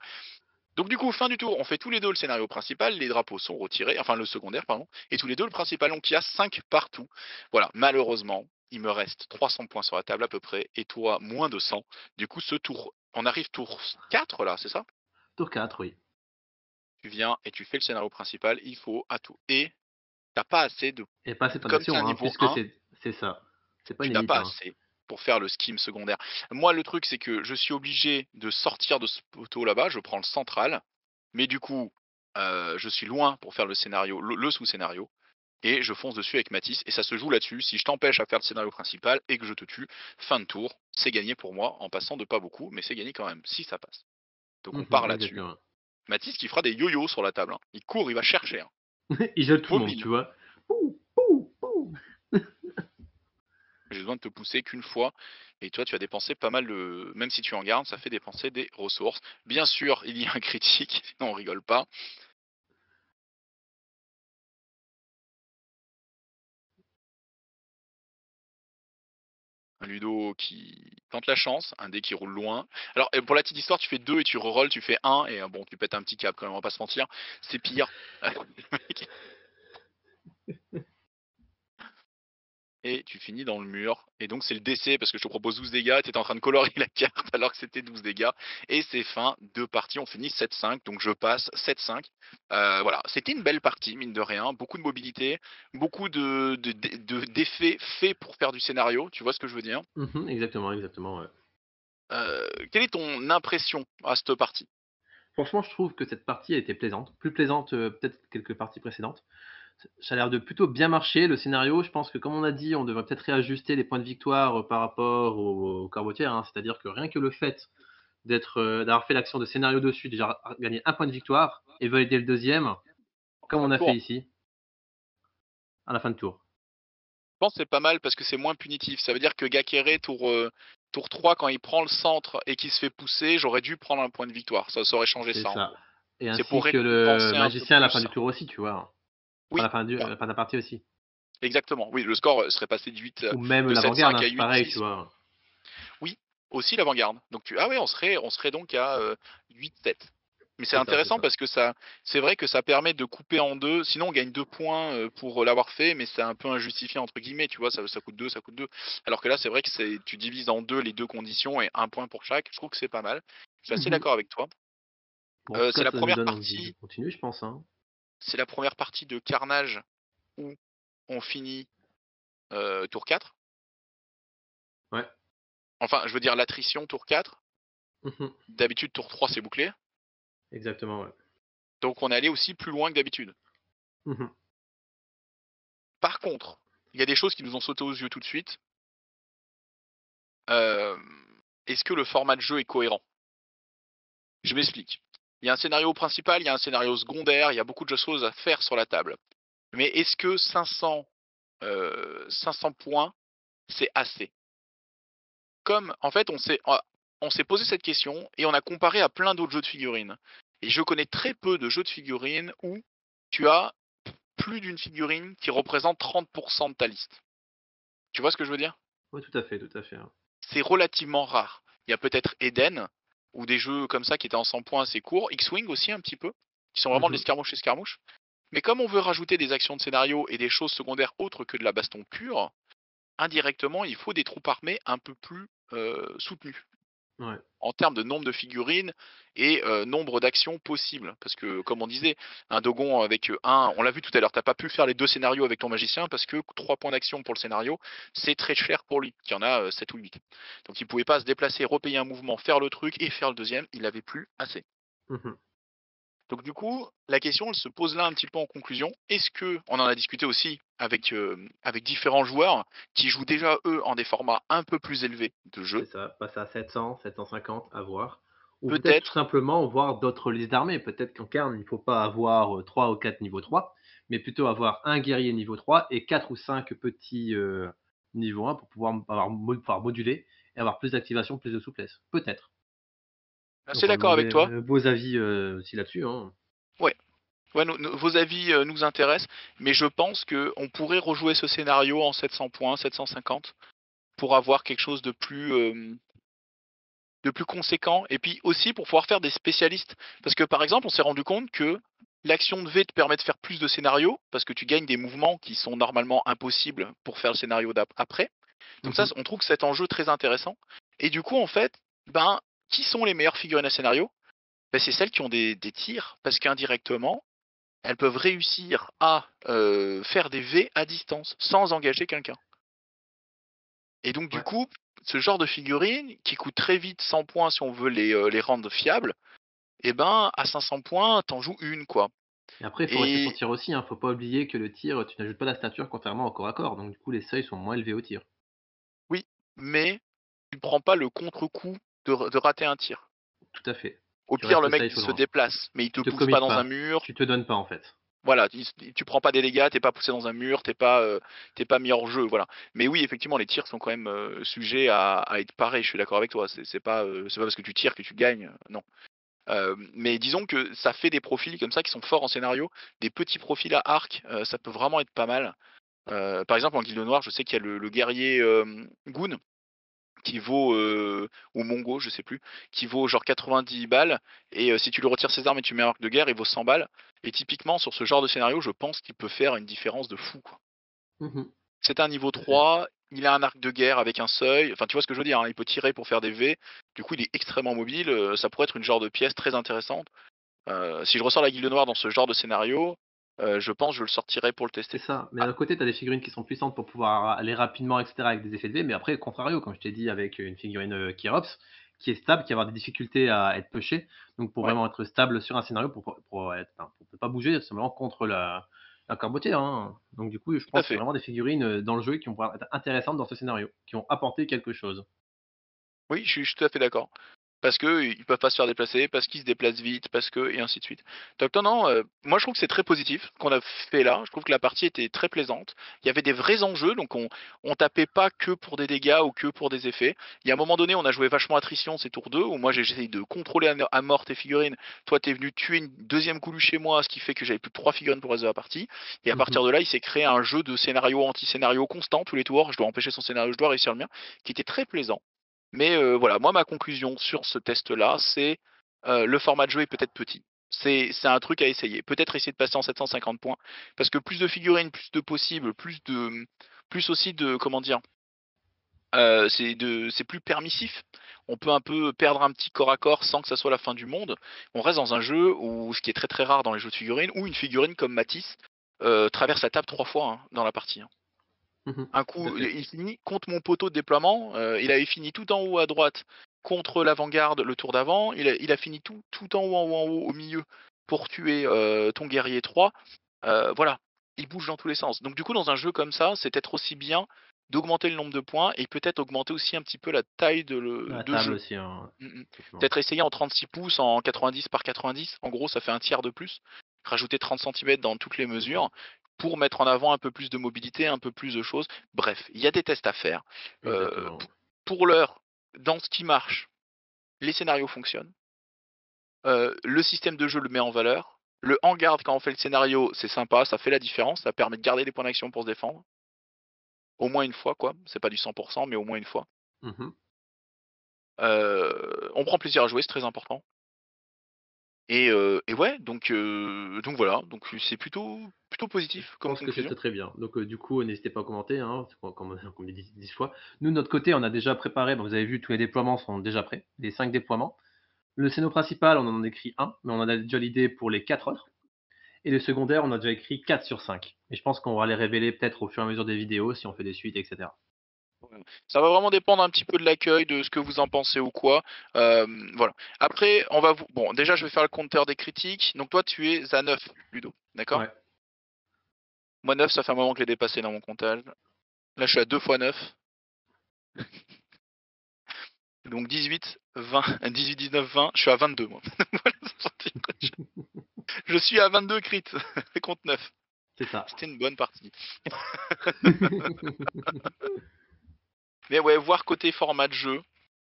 Donc du coup, fin du tour, on fait tous les deux le scénario principal, les drapeaux sont retirés, enfin le secondaire, pardon, et tous les deux le principal, donc il y a 5 partout. Voilà, malheureusement, il me reste 300 points sur la table à peu près, et toi, moins de 100. Du coup, ce tour, on arrive tour 4 là, c'est ça? Tour 4, oui. Tu viens et tu fais le scénario principal, il faut à tout. Et t'as pas assez de... Et pas cette Comme c'est un d'action, hein, niveau puisque 1, c'est ça. C'est pas tu une n'as élite. pas Hein. assez pour faire le skim secondaire. Moi, le truc, c'est que je suis obligé de sortir de ce poteau là-bas, je prends le central, mais du coup, je suis loin pour faire le scénario, le sous-scénario, et je fonce dessus avec Matisse, et ça se joue là-dessus. Si je t'empêche à faire le scénario principal et que je te tue, fin de tour, c'est gagné pour moi, en passant de pas beaucoup, mais c'est gagné quand même, si ça passe. Donc on part là-dessus. Exactement. Mathis qui fera des yo-yo sur la table, hein. Il court, il va chercher, hein. Isole tout le monde, Mobile. tu vois? Pouh, pouh, pouh. J'ai besoin de te pousser qu'une fois. Et toi, tu as dépensé pas mal de. Même si tu en gardes, ça fait dépenser des ressources. Bien sûr, il y a un critique, sinon on rigole pas. Un Ludo qui tente la chance, un dé qui roule loin. Alors, pour la petite histoire, tu fais 2 et tu rerolls, tu fais un et bon, tu pètes un petit câble quand même, on va pas se mentir. C'est pire. Le mec, et tu finis dans le mur. Et donc c'est le décès parce que je te propose 12 dégâts, tu étais en train de colorer la carte alors que c'était 12 dégâts. Et c'est fin de partie, on finit 7-5, donc je passe 7-5. Voilà, c'était une belle partie, mine de rien, beaucoup de mobilité, beaucoup d'effets faits pour faire du scénario, tu vois ce que je veux dire. Exactement, exactement, ouais. Quelle est ton impression à cette partie? Franchement, je trouve que cette partie a été plaisante, plus plaisante, peut-être que quelques parties précédentes. Ça a l'air de plutôt bien marcher, le scénario. Je pense que comme on a dit, on devrait peut-être réajuster les points de victoire, par rapport aux corbeautières, hein. C'est-à-dire que rien que le fait d'avoir fait l'action de scénario dessus, déjà gagner un point de victoire et valider le deuxième, comme Fin on de a fait tour. ici, à la fin de tour. Je pense que c'est pas mal parce que c'est moins punitif. Ça veut dire que Gakere, tour 3, quand il prend le centre et qu'il se fait pousser, j'aurais dû prendre un point de victoire. Ça aurait changé C'est ça en ça. gros. Et C'est pour ainsi que le récompenser un peu magicien à la plus fin du ça. tour aussi, tu vois? Enfin, Oui, à la fin de la partie aussi. exactement. Oui, le score serait passé Ou même de l'avant-garde, 7-5 hein, à c'est pareil, tu 8-6. vois? Oui, aussi l'avant-garde. Donc ah ouais, on serait donc à 8-7. Mais c'est C'est ça, c'est intéressant ça. parce que c'est vrai que ça permet de couper en deux. Sinon, on gagne 2 points pour l'avoir fait, mais c'est un peu injustifié entre guillemets. Tu vois, ça coûte 2, ça coûte 2. Alors que là, c'est vrai que tu divises en deux les deux conditions et un point pour chaque. Je trouve que c'est pas mal. Je suis assez Mmh. d'accord avec toi. Bon, en tout C'est cas, la ça nous première donne envie de partie. continuer, je pense, hein. C'est la première partie de Carnage où on finit tour 4. Ouais. Enfin, je veux dire l'attrition tour 4. Mmh. D'habitude, tour 3, c'est bouclé. Exactement, ouais. Donc on est allé aussi plus loin que d'habitude. Mmh. Par contre, il y a des choses qui nous ont sauté aux yeux tout de suite. Euh, Est-ce que le format de jeu est cohérent? Je m'explique. Il y a un scénario principal, il y a un scénario secondaire, il y a beaucoup de choses à faire sur la table. Mais est-ce que 500 points, c'est assez? Comme, en fait, on s'est posé cette question et on a comparé à plein d'autres jeux de figurines. Et je connais très peu de jeux de figurines où tu as plus d'une figurine qui représente 30% de ta liste. Tu vois ce que je veux dire? Ouais, tout à fait, hein. C'est relativement rare. Il y a peut-être Eden, ou des jeux comme ça qui étaient en 100 points assez courts, X-Wing aussi un petit peu, qui sont vraiment de Mmh. l'escarmouche-escarmouche. Mais comme on veut rajouter des actions de scénario et des choses secondaires autres que de la baston pure, indirectement, il faut des troupes armées un peu plus soutenues Ouais. en termes de nombre de figurines et nombre d'actions possibles. Parce que, comme on disait, un Dogon avec on l'a vu tout à l'heure, t'as pas pu faire les deux scénarios avec ton magicien parce que 3 points d'action pour le scénario, c'est très cher pour lui, qui en a 7 ou 8. Donc il pouvait pas se déplacer, repayer un mouvement, faire le truc et faire le deuxième, il avait plus assez. Mmh. Donc du coup, la question elle se pose là un petit peu en conclusion. Est-ce que, on en a discuté aussi avec différents joueurs qui jouent déjà eux en des formats un peu plus élevés de jeu, C'est ça, passer à 700, 750, à voir. Ou peut-être tout peut-être. simplement voir d'autres listes d'armées. Peut-être qu'en Cairn, il ne faut pas avoir 3 ou 4 niveau 3, mais plutôt avoir un guerrier niveau 3 et 4 ou 5 petits niveau 1 pour pouvoir moduler et avoir plus d'activation, plus de souplesse. Peut-être. Assez Donc on va d'accord demander avec toi. vos avis aussi là-dessus, hein. Ouais. Ouais, vos avis nous intéressent, mais je pense qu'on pourrait rejouer ce scénario en 700 points, 750, pour avoir quelque chose de plus conséquent, et puis aussi pour pouvoir faire des spécialistes. Parce que par exemple, on s'est rendu compte que l'action de V te permet de faire plus de scénarios, parce que tu gagnes des mouvements qui sont normalement impossibles pour faire le scénario d'après. Donc ça, Mhm. on trouve que cet enjeu très intéressant. Et du coup, en fait, ben, qui sont les meilleures figurines à scénario? Ben, c'est celles qui ont des tirs, parce qu'indirectement, elles peuvent réussir à faire des V à distance sans engager quelqu'un. Et donc du Ouais. coup, ce genre de figurines qui coûtent très vite 100 points si on veut les rendre fiables, et ben à 500 points, t'en joues une quoi. Et après, il faut rester sur Et tir aussi, hein. Faut pas oublier que le tir, tu n'ajoutes pas la stature contrairement au corps à corps. Donc du coup, les seuils sont moins élevés au tir. oui, mais tu ne prends pas le contre-coup de rater un tir. Tout à fait. Au Tu pire, restes le mec safe il au se loin. déplace, mais il te Tu te pousse pas committes dans un pas. mur. Tu te donnes pas en fait. Voilà, tu prends pas des dégâts, t'es pas poussé dans un mur, t'es pas mis hors jeu, voilà. Mais oui, effectivement, les tirs sont quand même sujets à être parés. Je suis d'accord avec toi. C'est pas parce que tu tires que tu gagnes, non. Mais disons que ça fait des profils comme ça qui sont forts en scénario, des petits profils à arc, ça peut vraiment être pas mal. Par exemple, en Guilde Noire, je sais qu'il y a le guerrier Goon qui vaut, ou Mongo, je sais plus, qui vaut genre 90 balles, et si tu lui retires ses armes et tu mets un arc de guerre, il vaut 100 balles. Et typiquement, sur ce genre de scénario, je pense qu'il peut faire une différence de fou, quoi. Mhm. C'est un niveau Tout à fait. 3, il a un arc de guerre avec un seuil, enfin tu vois ce que je veux dire, hein, il peut tirer pour faire des V, du coup il est extrêmement mobile, ça pourrait être une genre de pièce très intéressante. Si je ressors la Guilde Noire dans ce genre de scénario, je pense que je le sortirai pour le C'est tester. ça. Mais Ah, d'un côté, tu as des figurines qui sont puissantes pour pouvoir aller rapidement, etc., avec des effets de V. Mais après, contrario, comme je t'ai dit, avec une figurine Kyrops, qui est stable, qui va avoir des difficultés à être pushée. Donc, pour ouais, vraiment être stable sur un scénario, pour ne pas bouger, tout simplement contre la corbotière, hein. Donc, du coup, je tout à pense que c'est fait. vraiment des figurines dans le jeu qui vont pouvoir être intéressantes dans ce scénario, qui vont apporter quelque chose. Oui, je suis tout à fait d'accord. Parce que ils peuvent pas se faire déplacer, parce qu'ils se déplacent vite, parce que et ainsi de suite. Donc non, moi je trouve que c'est très positif ce qu'on a fait là. Je trouve que la partie était très plaisante. Il y avait des vrais enjeux, donc on tapait pas que pour des dégâts ou que pour des effets. Il y a un moment donné, on a joué vachement attrition, c'est tour 2 où moi j'ai essayé de contrôler à mort tes figurines. Toi t'es venu tuer une deuxième coulue chez moi, ce qui fait que j'avais plus que 3 figurines pour le reste de la partie. Et à partir Mhm. de là, il s'est créé un jeu de scénario anti-scénario constant tous les tours. Je dois empêcher son scénario, je dois réussir le mien, qui était très plaisant. Mais voilà, moi ma conclusion sur ce test-là, c'est le format de jeu est peut-être petit. C'est un truc à essayer. Peut-être essayer de passer en 750 points. Parce que plus de figurines, plus de possibles, plus aussi de, comment dire, c'est plus permissif. On peut un peu perdre un petit corps à corps sans que ça soit la fin du monde. On reste dans un jeu où, ce qui est très très rare dans les jeux de figurines, où une figurine comme Matisse traverse la table 3 fois, hein, dans la partie, hein. Mhm. Un Tout à coup, fait. il finit contre mon poteau de déploiement. Il avait fini tout en haut à droite contre l'avant-garde le tour d'avant. Il a fini tout en haut, au milieu pour tuer ton guerrier 3. Voilà, il bouge dans tous les sens. Donc du coup, dans un jeu comme ça, c'est peut-être aussi bien d'augmenter le nombre de points et peut-être augmenter aussi un petit peu la taille La de table jeu. aussi, hein, Mm, mm. effectivement. Peut-être essayer en 36 pouces, en 90 par 90. En gros, ça fait un tiers de plus. Rajouter 30 centimètres dans toutes les mesures pour mettre en avant un peu plus de mobilité, un peu plus de choses. Bref, il y a des tests à faire. Exactement. Pour l'heure, dans ce qui marche, les scénarios fonctionnent. Le système de jeu le met en valeur. Le en garde quand on fait le scénario, c'est sympa, ça fait la différence, ça permet de garder des points d'action pour se défendre. Au moins une fois, quoi. C'est pas du 100%, mais au moins une fois. Mhm. On prend plaisir à jouer, c'est très important. Et ouais, donc voilà, donc c'est plutôt Je positif comme pense que c'est conclusion. très, très bien. Donc, du coup, n'hésitez pas à commenter, hein, comme je l'ai dit 10 fois. Nous, de notre côté, on a déjà préparé, vous avez vu, tous les déploiements sont déjà prêts, les 5 déploiements. Le scénario principal, on en a écrit un, mais on en a déjà l'idée pour les 4 autres. Et le secondaire, on a déjà écrit 4 sur 5. Et je pense qu'on va les révéler peut-être au fur et à mesure des vidéos, si on fait des suites, etc. Voilà. Ça va vraiment dépendre un petit peu de l'accueil, de ce que vous en pensez ou quoi. Voilà. Après, bon, déjà, je vais faire le compteur des critiques. Donc toi, tu es à 9, Ludo. D'accord? Ouais, Moi, 9, ça fait un moment que je l'ai dépassé dans mon comptage. Là, je suis à 2 fois 9. Donc 18, 20, 18, 19, 20. Je suis à 22, moi. Voilà, je suis à 22 crits contre 9. c'est ça. C'était une bonne partie. Mais ouais, voir côté format de jeu.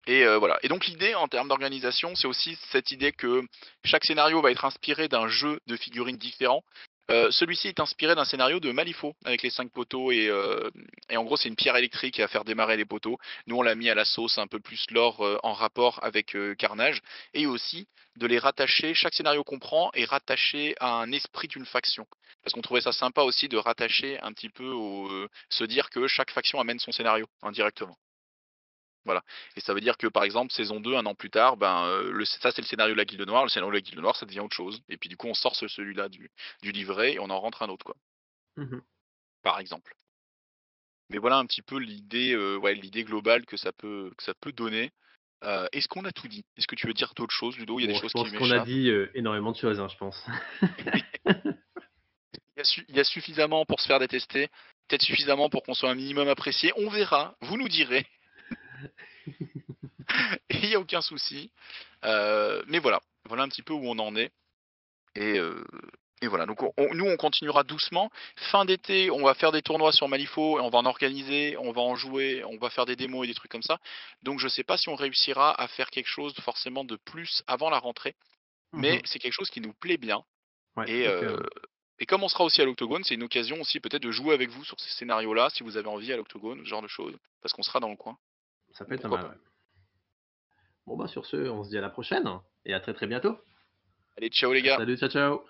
Et voilà. Et donc l'idée en termes d'organisation, c'est aussi cette idée que chaque scénario va être inspiré d'un jeu de figurines différent. Celui-ci est inspiré d'un scénario de Malifaux avec les 5 poteaux et en gros c'est une pierre électrique à faire démarrer les poteaux. Nous on l'a mis à la sauce un peu plus lore en rapport avec Carnage et aussi de les rattacher. Chaque scénario qu'on prend est rattaché à un esprit d'une faction. Parce qu'on trouvait ça sympa aussi de rattacher un petit peu se dire que chaque faction amène son scénario indirectement. Voilà. Et ça veut dire que par exemple, saison 2, un an plus tard, ça c'est le scénario de la Guilde Noire, le scénario de la Guilde Noire, ça devient autre chose. Et puis du coup, on sort celui-là du livret et on en rentre un autre, quoi, Mhm. par exemple. Mais voilà un petit peu l'idée, ouais, l'idée globale que ça peut donner. Est-ce qu'on a tout dit? Est-ce que tu veux dire d'autres choses, Ludo? Il y a des Bon, je choses qui pense qu'on a m'échappent. dit énormément de choses, hein, je pense. Il y a suffisamment pour se faire détester, peut-être suffisamment pour qu'on soit un minimum apprécié. On verra, vous nous direz. Et il n'y a aucun souci. Mais voilà. Voilà un petit peu où on en est. Et, et voilà, donc nous on continuera doucement. Fin d'été, on va faire des tournois sur Malifaux, et on va en organiser, on va en jouer, on va faire des démos et des trucs comme ça. Donc je sais pas si on réussira à faire quelque chose forcément de plus avant la rentrée, mais Mhm. c'est quelque chose qui nous plaît bien. Ouais, Et, tout à fait. Ouais. comme on sera aussi à l'Octogone, c'est une occasion aussi peut-être de jouer avec vous sur ces scénarios-là, si vous avez envie à l'Octogone, ce genre de choses, parce qu'on sera dans le coin. Ça peut Donc être pas pourquoi mal. pas. Ouais. Bon, bah, sur ce, on se dit à la prochaine et à très très bientôt. Allez, ciao les gars! Salut, ciao, ciao.